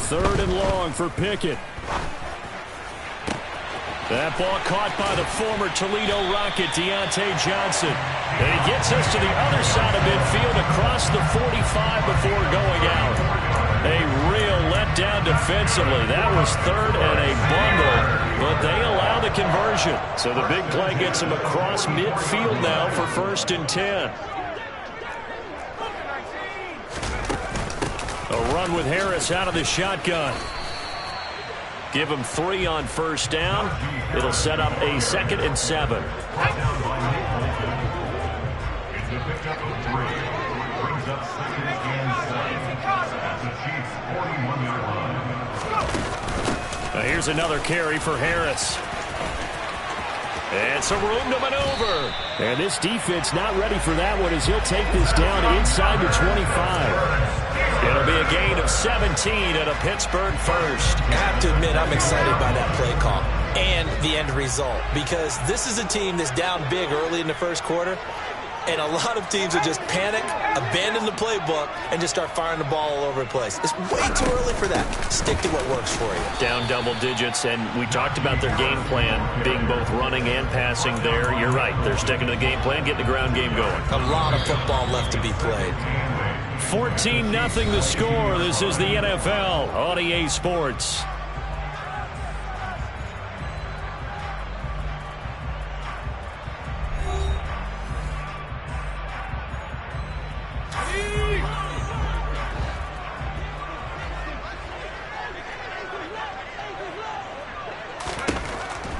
Third and long for Pickett. That ball caught by the former Toledo Rocket, Deontay Johnson. And he gets us to the other side of midfield across the 45 before going out. A real letdown defensively. That was third and a bundle, but they allow the conversion. So the big play gets him across midfield now for 1st and 10. A run with Harris out of the shotgun. Give him 3 on first down. It'll set up a 2nd and 7. Now here's another carry for Harris. And some room to maneuver. And this defense not ready for that one as he'll take this down inside the 25. It'll be a gain of 17 and a Pittsburgh first. I have to admit, I'm excited by that play call and the end result, because this is a team that's down big early in the first quarter, and a lot of teams will just panic, abandon the playbook, and just start firing the ball all over the place. It's way too early for that. Stick to what works for you. Down double digits, and we talked about their game plan being both running and passing there. You're right. They're sticking to the game plan, getting the ground game going. A lot of football left to be played. 14-0 the score. This is the NFL on EA Sports.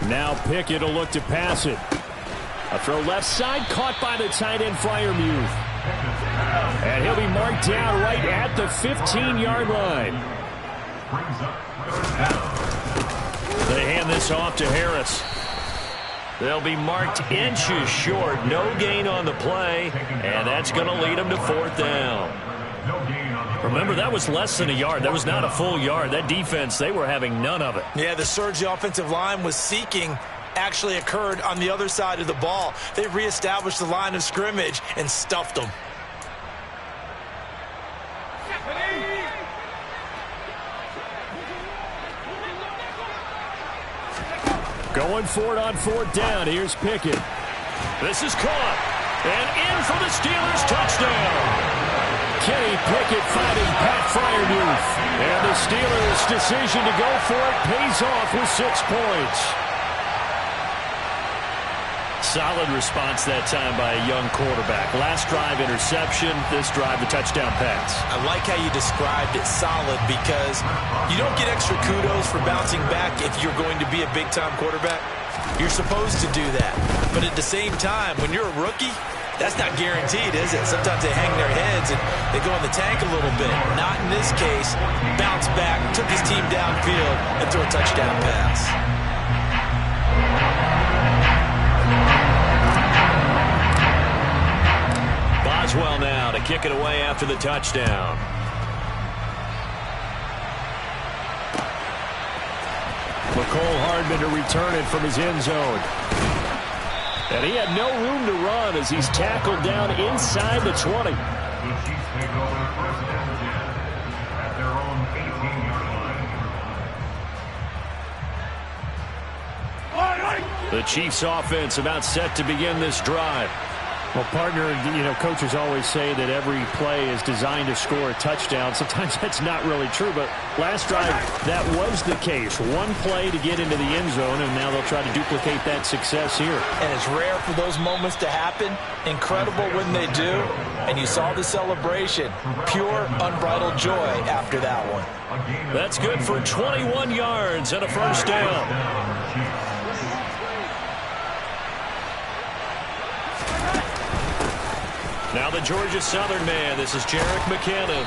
Now Pickett will look to pass it. A throw left side, caught by the tight end Freiermuth. And he'll be marked down right at the 15-yard line. They hand this off to Harris. They'll be marked inches short. No gain on the play, and that's going to lead them to 4th down. Remember, that was less than a yard. That was not a full yard. That defense, they were having none of it. Yeah, the surge the offensive line was seeking actually occurred on the other side of the ball. They reestablished the line of scrimmage and stuffed them. Going for it on 4th down. Here's Pickett. This is caught. And in for the Steelers touchdown. Kenny Pickett finding Pat Fryermuth. And the Steelers' decision to go for it pays off with 6 points. Solid response that time by a young quarterback. Last drive, interception. This drive, the touchdown pass. I like how you described it, solid, because you don't get extra kudos for bouncing back if you're going to be a big-time quarterback. You're supposed to do that. But at the same time, when you're a rookie, that's not guaranteed, is it? Sometimes they hang their heads and they go in the tank a little bit. Not in this case. Bounce back, took his team downfield, and threw a touchdown pass. Boswell now to kick it away after the touchdown. McCole Hardman to return it from his end zone. And he had no room to run as he's tackled down inside the 20. The Chiefs take over first and 10 at their own 18-yard line. The Chiefs offense about set to begin this drive. Well, partner, coaches always say that every play is designed to score a touchdown. Sometimes that's not really true, but last drive, that was the case. One play to get into the end zone, and now they'll try to duplicate that success here. And it's rare for those moments to happen. Incredible when they do. And you saw the celebration. Pure, unbridled joy after that one. That's good for 21 yards and a first down. Now the Georgia Southern man. This is Jerick McKinnon.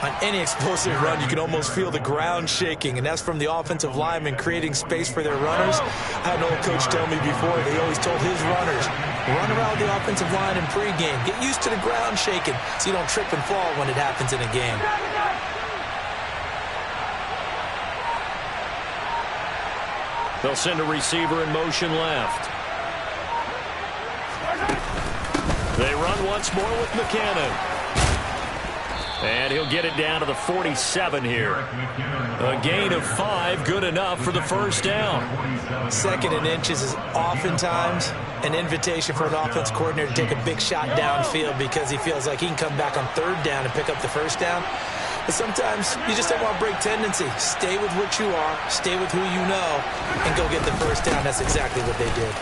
On any explosive run, you can almost feel the ground shaking, and that's from the offensive linemen creating space for their runners. I had an old coach tell me before, they always told his runners, run around the offensive line in pregame. Get used to the ground shaking so you don't trip and fall when it happens in a game. They'll send a receiver in motion left. They run once more with McKinnon. And he'll get it down to the 47 here. A gain of 5, good enough for the first down. 2nd and inches is oftentimes an invitation for an offense coordinator to take a big shot downfield because he feels like he can come back on 3rd down and pick up the first down. But sometimes you just don't want to break tendency. Stay with what you are, stay with who you know, and go get the first down. That's exactly what they did.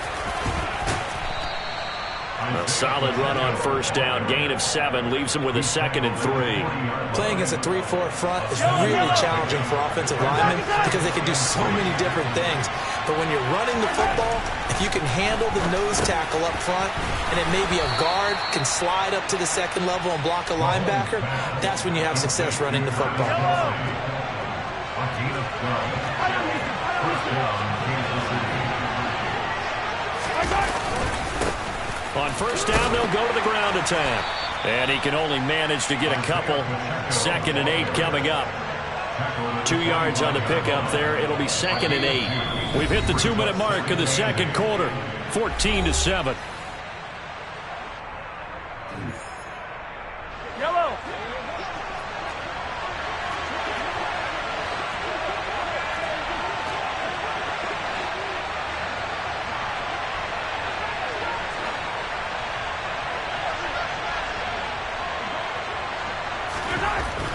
A solid run on first down. Gain of 7 leaves him with a 2nd and 3. Playing against a 3-4 front is really challenging for offensive linemen because they can do so many different things. But when you're running the football, if you can handle the nose tackle up front and it may be a guard can slide up to the 2nd level and block a linebacker, that's when you have success running the football. On first down, they'll go to the ground attack. And he can only manage to get a couple. 2nd and 8 coming up. 2 yards on the pickup there. It'll be 2nd and 8. We've hit the 2-minute mark of the second quarter. 14-7. Yellow.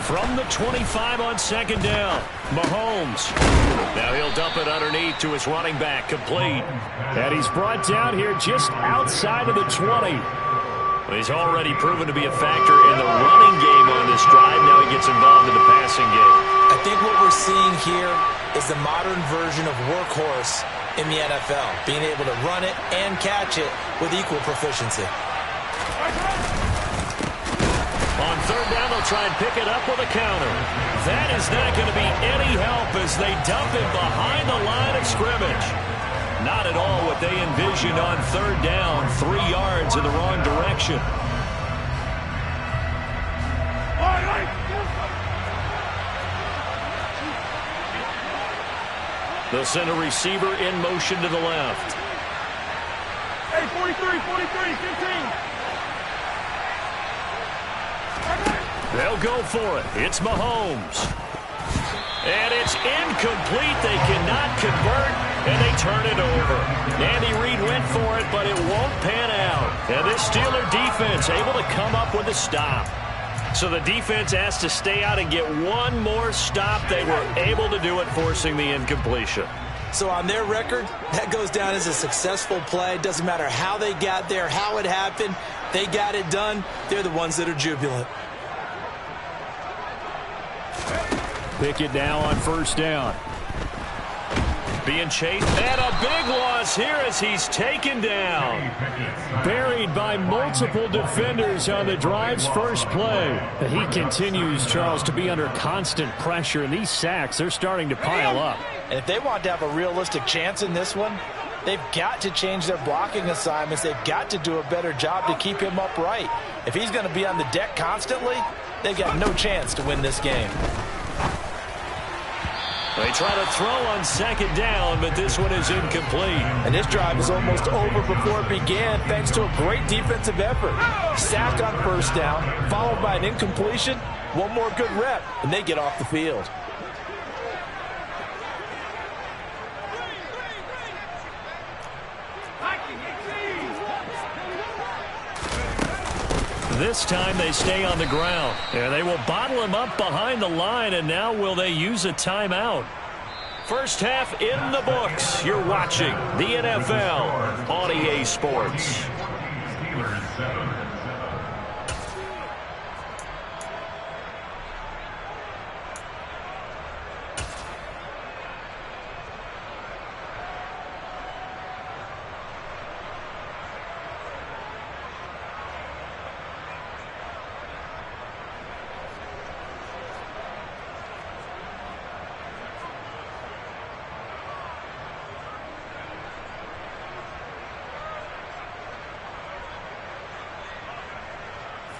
From the 25 on 2nd down, Mahomes. Now he'll dump it underneath to his running back, complete. And he's brought down here just outside of the 20. Well, he's already proven to be a factor in the running game on this drive. Now he gets involved in the passing game. I think what we're seeing here is the modern version of workhorse in the NFL, being able to run it and catch it with equal proficiency. On 3rd down, they'll try and pick it up with a counter. That is not going to be any help as they dump him behind the line of scrimmage. Not at all what they envisioned on 3rd down. 3 yards in the wrong direction. They'll send a receiver in motion to the left. Hey, 43, 15. They'll go for it. It's Mahomes. And it's incomplete. They cannot convert. And they turn it over. Andy Reid went for it, but it won't pan out. And this Steeler defense able to come up with a stop. So the defense has to stay out and get one more stop. They were able to do it, forcing the incompletion. So on their record, that goes down as a successful play. Doesn't matter how they got there, how it happened. They got it done. They're the ones that are jubilant. Pickett now on first down. Being chased, and a big loss here as he's taken down. Buried by multiple defenders on the drive's first play. He continues, Charles, to be under constant pressure, and these sacks, they're starting to pile up. And if they want to have a realistic chance in this one, they've got to change their blocking assignments. They've got to do a better job to keep him upright. If he's going to be on the deck constantly, they've got no chance to win this game. They try to throw on second down, but this one is incomplete. And this drive is almost over before it began thanks to a great defensive effort. Sack on first down, followed by an incompletion, one more good rep, and they get off the field. This time they stay on the ground. And they will bottle him up behind the line, and now will they use a timeout? First half in the books. You're watching the NFL on EA Sports.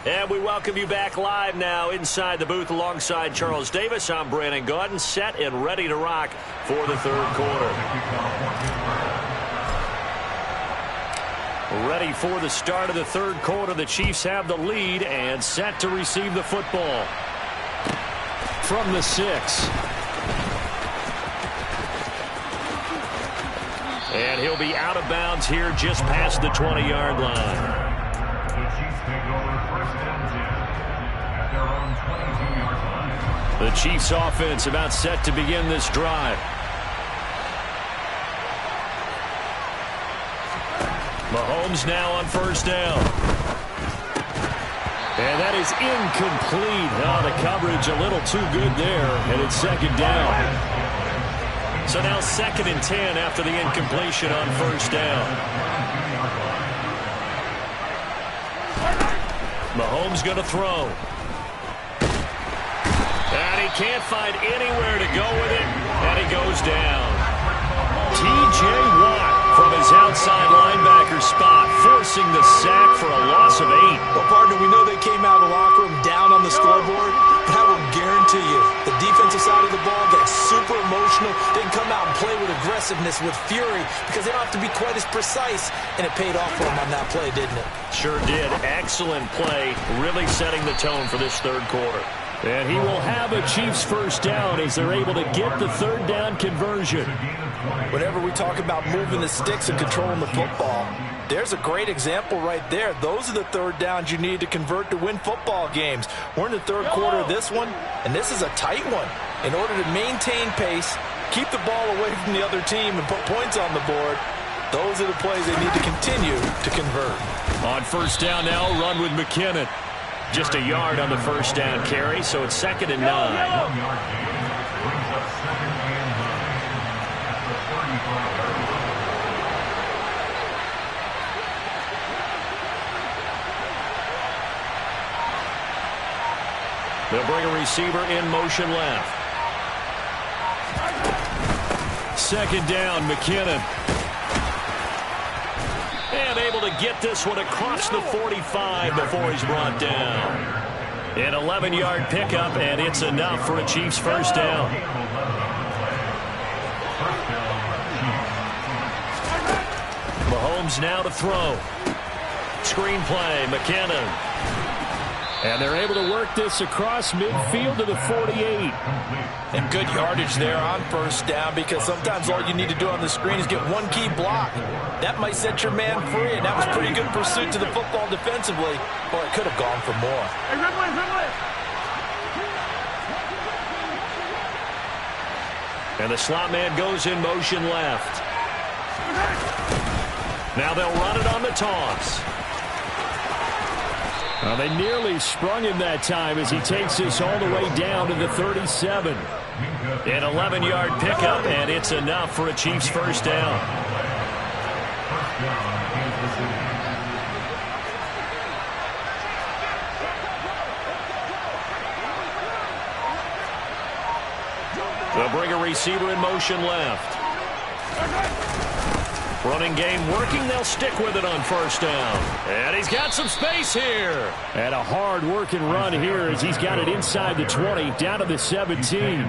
And we welcome you back live now inside the booth alongside Charles Davis. I'm Brandon Gaudin, set and ready to rock for the third quarter. Ready for the start of the third quarter. The Chiefs have the lead and set to receive the football. From the 6. And he'll be out of bounds here just past the 20-yard line. The Chiefs offense about set to begin this drive. Mahomes now on first down. And that is incomplete. Oh, the coverage a little too good there, and it's second down. So now 2nd and 10 after the incompletion on first down. Mahomes going to throw. And he can't find anywhere to go with it, and he goes down. T.J. Watt from his outside linebacker spot, forcing the sack for a loss of 8. Well, partner, we know they came out of the locker room down on the scoreboard, but I will guarantee you the defensive side of the ball got super emotional. They can come out and play with aggressiveness, with fury, because they don't have to be quite as precise, and it paid off for them on that play, didn't it? Sure did. Excellent play, really setting the tone for this third quarter. And he will have a Chiefs first down as they're able to get the third down conversion. Whenever we talk about moving the sticks and controlling the football, there's a great example right there. Those are the third downs you need to convert to win football games. We're in the third quarter of this one, and this is a tight one. In order to maintain pace, keep the ball away from the other team, and put points on the board, those are the plays they need to continue to convert. On first down now, run with McKinnon. Just a yard on the first down carry, so it's 2nd and 9. They'll bring a receiver in motion left. 2nd down, McKinnon. And able to get this one across the 45 before he's brought down. An 11-yard pickup, and it's enough for a Chiefs first down. Mahomes now to throw. Screen play, McKinnon. And they're able to work this across midfield to the 48. And good yardage there on first down, because sometimes all you need to do on the screen is get one key block. That might set your man free, and that was pretty good pursuit to the football defensively, or it could have gone for more. And the slot man goes in motion left. Now they'll run it on the toss. Well, they nearly sprung him that time as he takes this all the way down to the 37. An 11-yard pickup, and it's enough for a Chiefs first down. They'll bring a receiver in motion left. Running game working. They'll stick with it on first down. And he's got some space here. And a hard-working run here as he's got it inside the 20, down to the 17.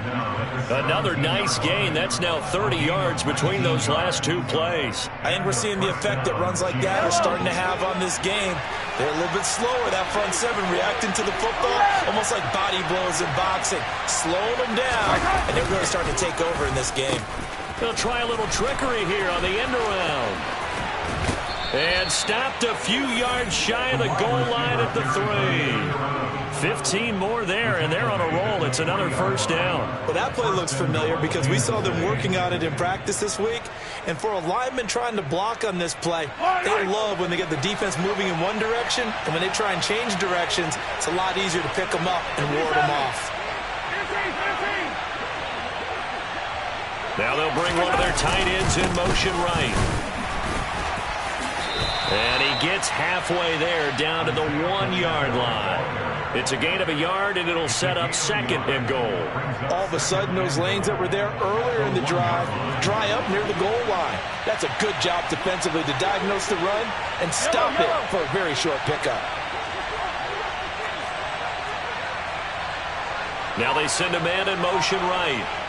Another nice gain. That's now 30 yards between those last two plays. I think we're seeing the effect that runs like that are starting to have on this game. They're a little bit slower, that front seven, reacting to the football, almost like body blows in boxing, slowing them down, and they're really starting to take over in this game. They'll try a little trickery here on the end around. And stopped a few yards shy of the goal line at the 3. 15 more there, and they're on a roll. It's another first down. Well, that play looks familiar because we saw them working on it in practice this week. And for a lineman trying to block on this play, they love when they get the defense moving in one direction, and when they try and change directions, it's a lot easier to pick them up and ward them off. Now they'll bring one of their tight ends in motion right. And he gets halfway there, down to the 1-yard line. It's a gain of a yard, and it'll set up second and goal. All of a sudden, those lanes that were there earlier in the drive dry up near the goal line. That's a good job defensively to diagnose the run and stop it for a very short pickup. Now they send a man in motion right.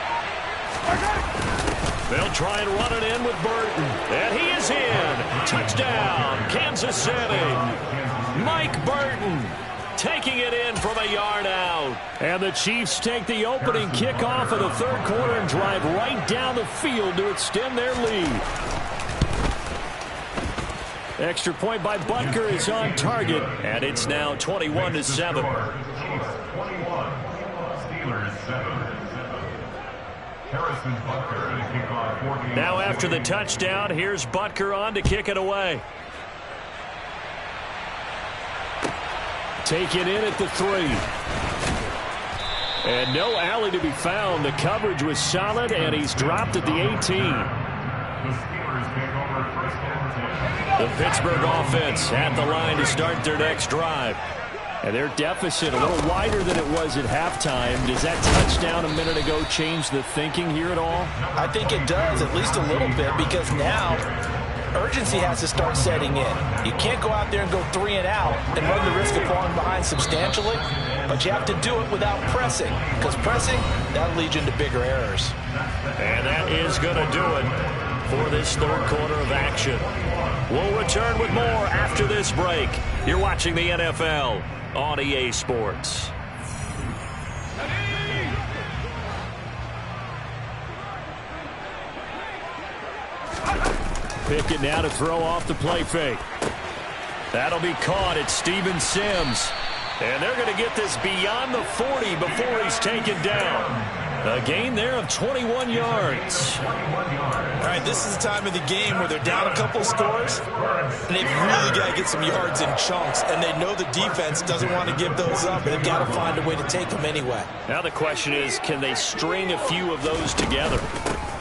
They'll try and run it in with Burton. And he is in. Touchdown, Kansas City. Mike Burton taking it in from a yard out. And the Chiefs take the opening kickoff of the third quarter and drive right down the field to extend their lead. Extra point by Butker is on target, and it's now 21-7. Now after the touchdown, here's Butker on to kick it away. Take it in at the 3. And no alley to be found. The coverage was solid, and he's dropped at the 18. The Pittsburgh offense at the line to start their next drive. And their deficit a little wider than it was at halftime. Does that touchdown a minute ago change the thinking here at all? I think it does, at least a little bit, because now urgency has to start setting in. You can't go out there and go 3 and out and run the risk of falling behind substantially, but you have to do it without pressing, because pressing, that'll lead you into bigger errors. And that is going to do it for this third quarter of action. We'll return with more after this break. You're watching the NFL on EA Sports. Pickett now to throw off the play fake. That'll be caught at Steven Sims. And they're going to get this beyond the 40 before he's taken down. A gain there of 21 yards. All right, this is the time of the game where they're down a couple scores, and they've really got to get some yards in chunks, and they know the defense doesn't want to give those up, and they've got to find a way to take them anyway. Now the question is, can they string a few of those together?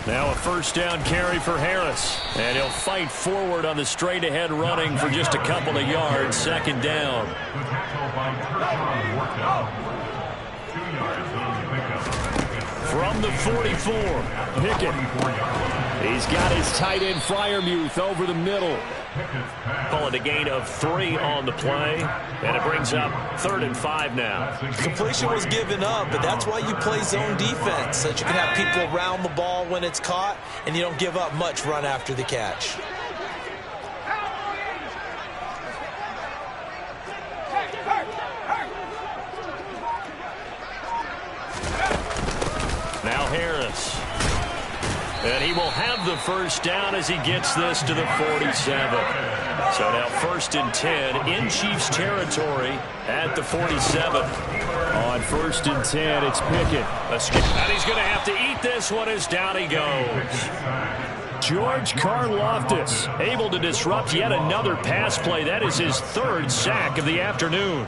Now a first down carry for Harris, and he'll fight forward on the straight-ahead running for just a couple of yards, second down. From the 44, Pickett. He's got his tight end Freiermuth over the middle. Call it a gain of 3 on the play, and it brings up 3rd and 5 now. Completion was given up, but that's why you play zone defense, so that you can have people around the ball when it's caught, and you don't give up much run after the catch. Now Harris. And he will have the first down as he gets this to the 47. So now 1st and 10 in Chiefs territory at the 47. On 1st and 10, it's Pickett. And he's going to have to eat this one as down he goes. George Karlaftis able to disrupt yet another pass play. That is his 3rd sack of the afternoon.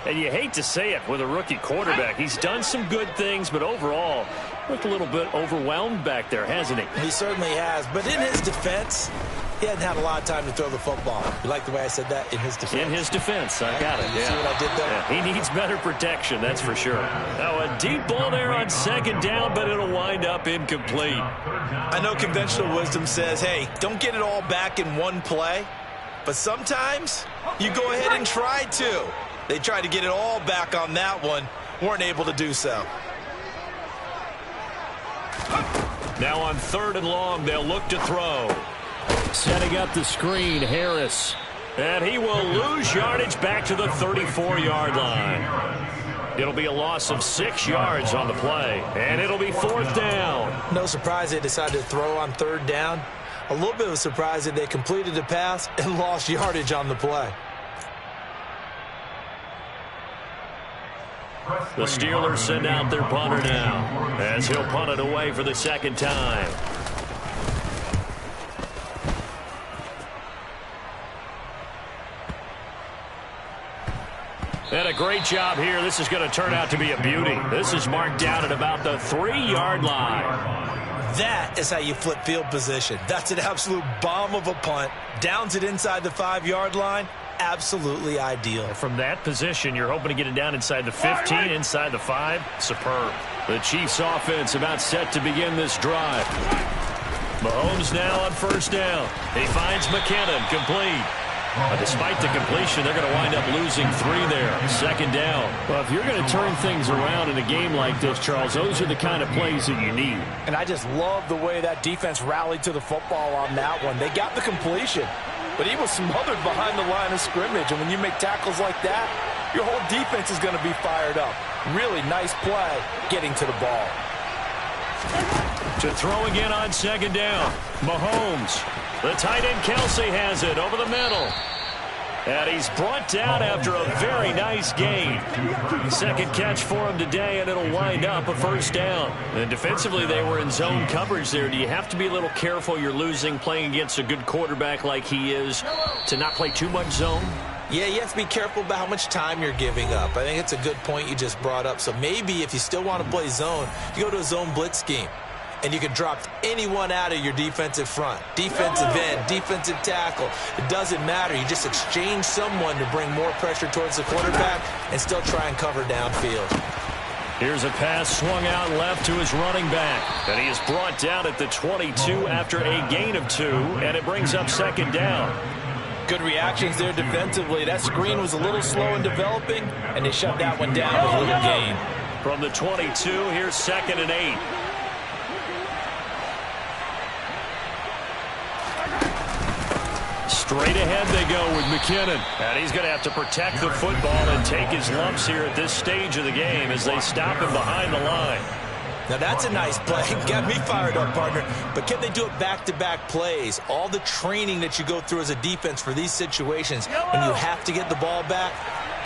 And you hate to say it with a rookie quarterback. He's done some good things, but overall, looked a little bit overwhelmed back there, hasn't he? He certainly has. But in his defense, he hadn't had a lot of time to throw the football. You like the way I said that? In his defense. In his defense. I got it. You see what I did there? Yeah, he needs better protection, that's for sure. Now a deep ball there on 2nd down, but it'll wind up incomplete. I know conventional wisdom says, hey, don't get it all back in one play. But sometimes you go ahead and try to. They tried to get it all back on that one. Weren't able to do so. Now on 3rd and long, they'll look to throw. Setting up the screen, Harris. And he will lose yardage back to the 34-yard line. It'll be a loss of 6 yards on the play. And it'll be 4th down. No surprise they decided to throw on 3rd down. A little bit of a surprise that they completed the pass and lost yardage on the play. The Steelers send out their punter now as he'll punt it away for the 2nd time. And a great job here. This is going to turn out to be a beauty. This is marked down at about the 3-yard line. That is how you flip field position. That's an absolute bomb of a punt. Downs it inside the 5-yard line. Absolutely ideal. From that position, you're hoping to get it down inside the 15, inside the 5. Superb. The Chiefs offense about set to begin this drive. Mahomes now on 1st down. He finds McKinnon, complete. Despite the completion, they're going to wind up losing 3 there. 2nd down. Well, if you're going to turn things around in a game like this, Charles, those are the kind of plays that you need. And I just love the way that defense rallied to the football on that one. They got the completion, but he was smothered behind the line of scrimmage. And when you make tackles like that, your whole defense is going to be fired up. Really nice play getting to the ball. To throw again on 2nd down. Mahomes. The tight end Kelsey has it over the middle. And he's brought down after a very nice gain. 2nd catch for him today, and it'll wind up a 1st down. And defensively, they were in zone coverage there. Do you have to be a little careful you're losing playing against a good quarterback like he is to not play too much zone? Yeah, you have to be careful about how much time you're giving up. I think it's a good point you just brought up. So maybe if you still want to play zone, you go to a zone blitz scheme. And you can drop anyone out of your defensive front. Defensive end, defensive tackle. It doesn't matter. You just exchange someone to bring more pressure towards the quarterback and still try and cover downfield. Here's a pass swung out left to his running back. And he is brought down at the 22 after a gain of 2. And it brings up 2nd down. Good reactions there defensively. That screen was a little slow in developing, and they shut that one down with a little gain. From the 22, here's 2nd and 8. Straight ahead they go with McKinnon. And he's going to have to protect the football and take his lumps here at this stage of the game as they stop him behind the line. Now that's a nice play. Got me fired up, partner. But can they do it back-to-back plays? All the training that you go through as a defense for these situations, when you have to get the ball back,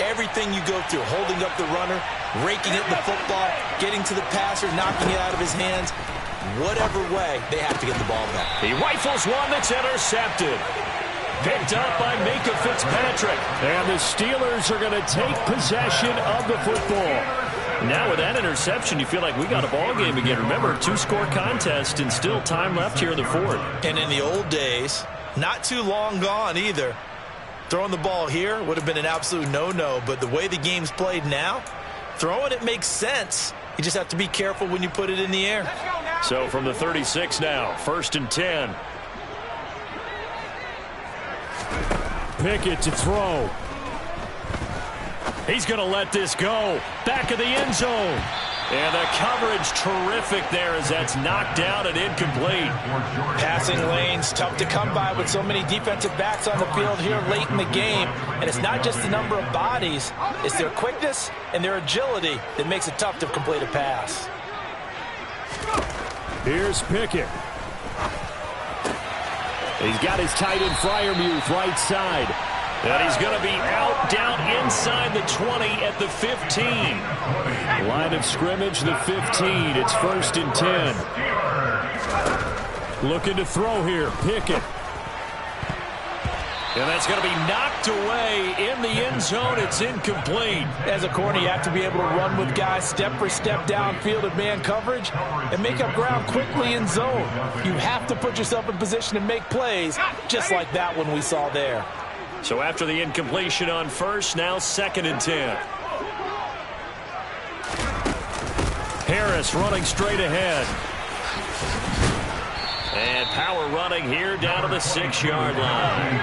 everything you go through, holding up the runner, raking at the football, getting to the passer, knocking it out of his hands, whatever way, they have to get the ball back. He rifles one that's intercepted. Picked up by Minka Fitzpatrick. And the Steelers are going to take possession of the football. Now with that interception, you feel like we got a ball game again. Remember, 2-score contest and still time left here in the 4th. And in the old days, not too long gone either, throwing the ball here would have been an absolute no-no. But the way the game's played now, throwing it makes sense. You just have to be careful when you put it in the air. So from the 36 now, 1st and 10. Pickett to throw. He's going to let this go. Back of the end zone. And the coverage terrific there as that's knocked out and incomplete. Passing lanes, tough to come by with so many defensive backs on the field here late in the game. And it's not just the number of bodies. It's their quickness and their agility that makes it tough to complete a pass. Here's Pickett. He's got his tight end Freiermuth right side. And he's going to be out down inside the 20 at the 15. Line of scrimmage, the 15. It's 1st and 10. Looking to throw here. Pickett. And that's going to be knocked away in the end zone. It's incomplete. As a corner, you have to be able to run with guys step for step downfield in man coverage and make up ground quickly in zone. You have to put yourself in position to make plays, just like that one we saw there. So after the incompletion on first, now 2nd and 10. Harris running straight ahead. And power running here down to the 6-yard line.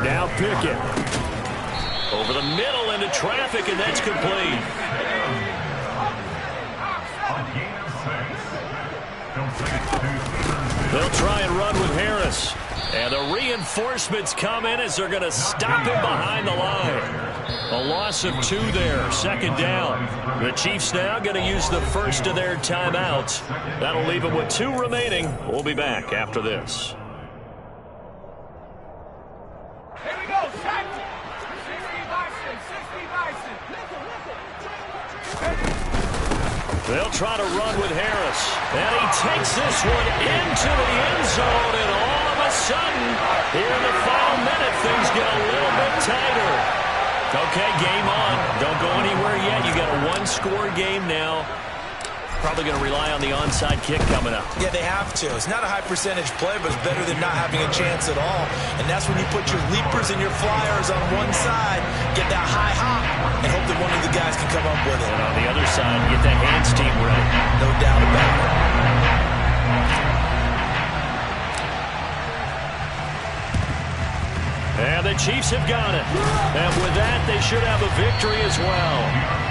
Now Pickett. Over the middle into traffic, and that's complete. They'll try and run with Harris. And the reinforcements come in as they're going to stop him behind the line. A loss of 2 there, 2nd down. The Chiefs now going to use the first of their timeouts. That'll leave them with 2 remaining. We'll be back after this. Here we go, check. 60 They'll try to run with Harris. And he takes this one into the end zone, and all of a sudden, here in the final minute, things get a little bit tighter. Okay, game on. Don't go anywhere yet. You got a 1-score game now. Probably going to rely on the onside kick coming up. Yeah, they have to. It's not a high percentage play, but it's better than not having a chance at all. And that's when you put your leapers and your flyers on one side, get that high hop, and hope that one of the guys can come up with it. And on the other side, get that hands team ready. No doubt about it. And the Chiefs have got it. And with that, they should have a victory as well.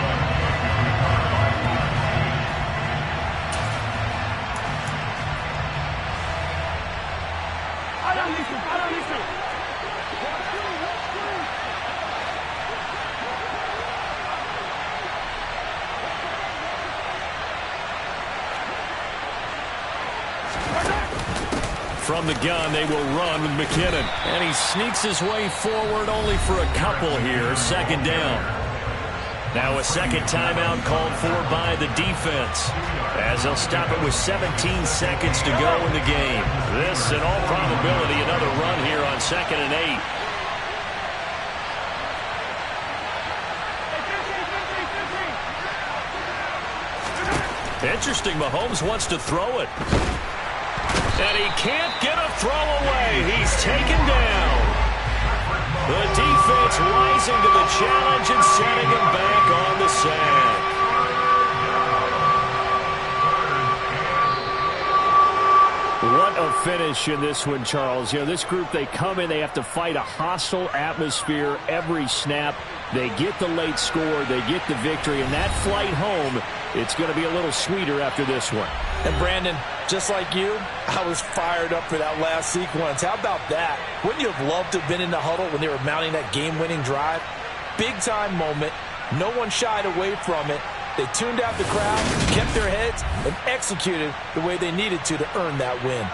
From the gun, they will run with McKinnon. And he sneaks his way forward only for a couple here. 2nd down. Now a second timeout called for by the defense, as they'll stop it with 17 seconds to go in the game. This, in all probability, another run here on 2nd and 8. Interesting, Mahomes wants to throw it. And he can't get a throw away. He's taken down. The defense rising to the challenge and setting him back on the sack. What a finish in this one, Charles. You know, this group, they come in, they have to fight a hostile atmosphere every snap. They get the late score, they get the victory, and that flight home, it's going to be a little sweeter after this one. And Brandon, just like you, I was fired up for that last sequence. How about that? Wouldn't you have loved to have been in the huddle when they were mounting that game-winning drive? Big-time moment. No one shied away from it. They tuned out the crowd, kept their heads, and executed the way they needed to earn that win.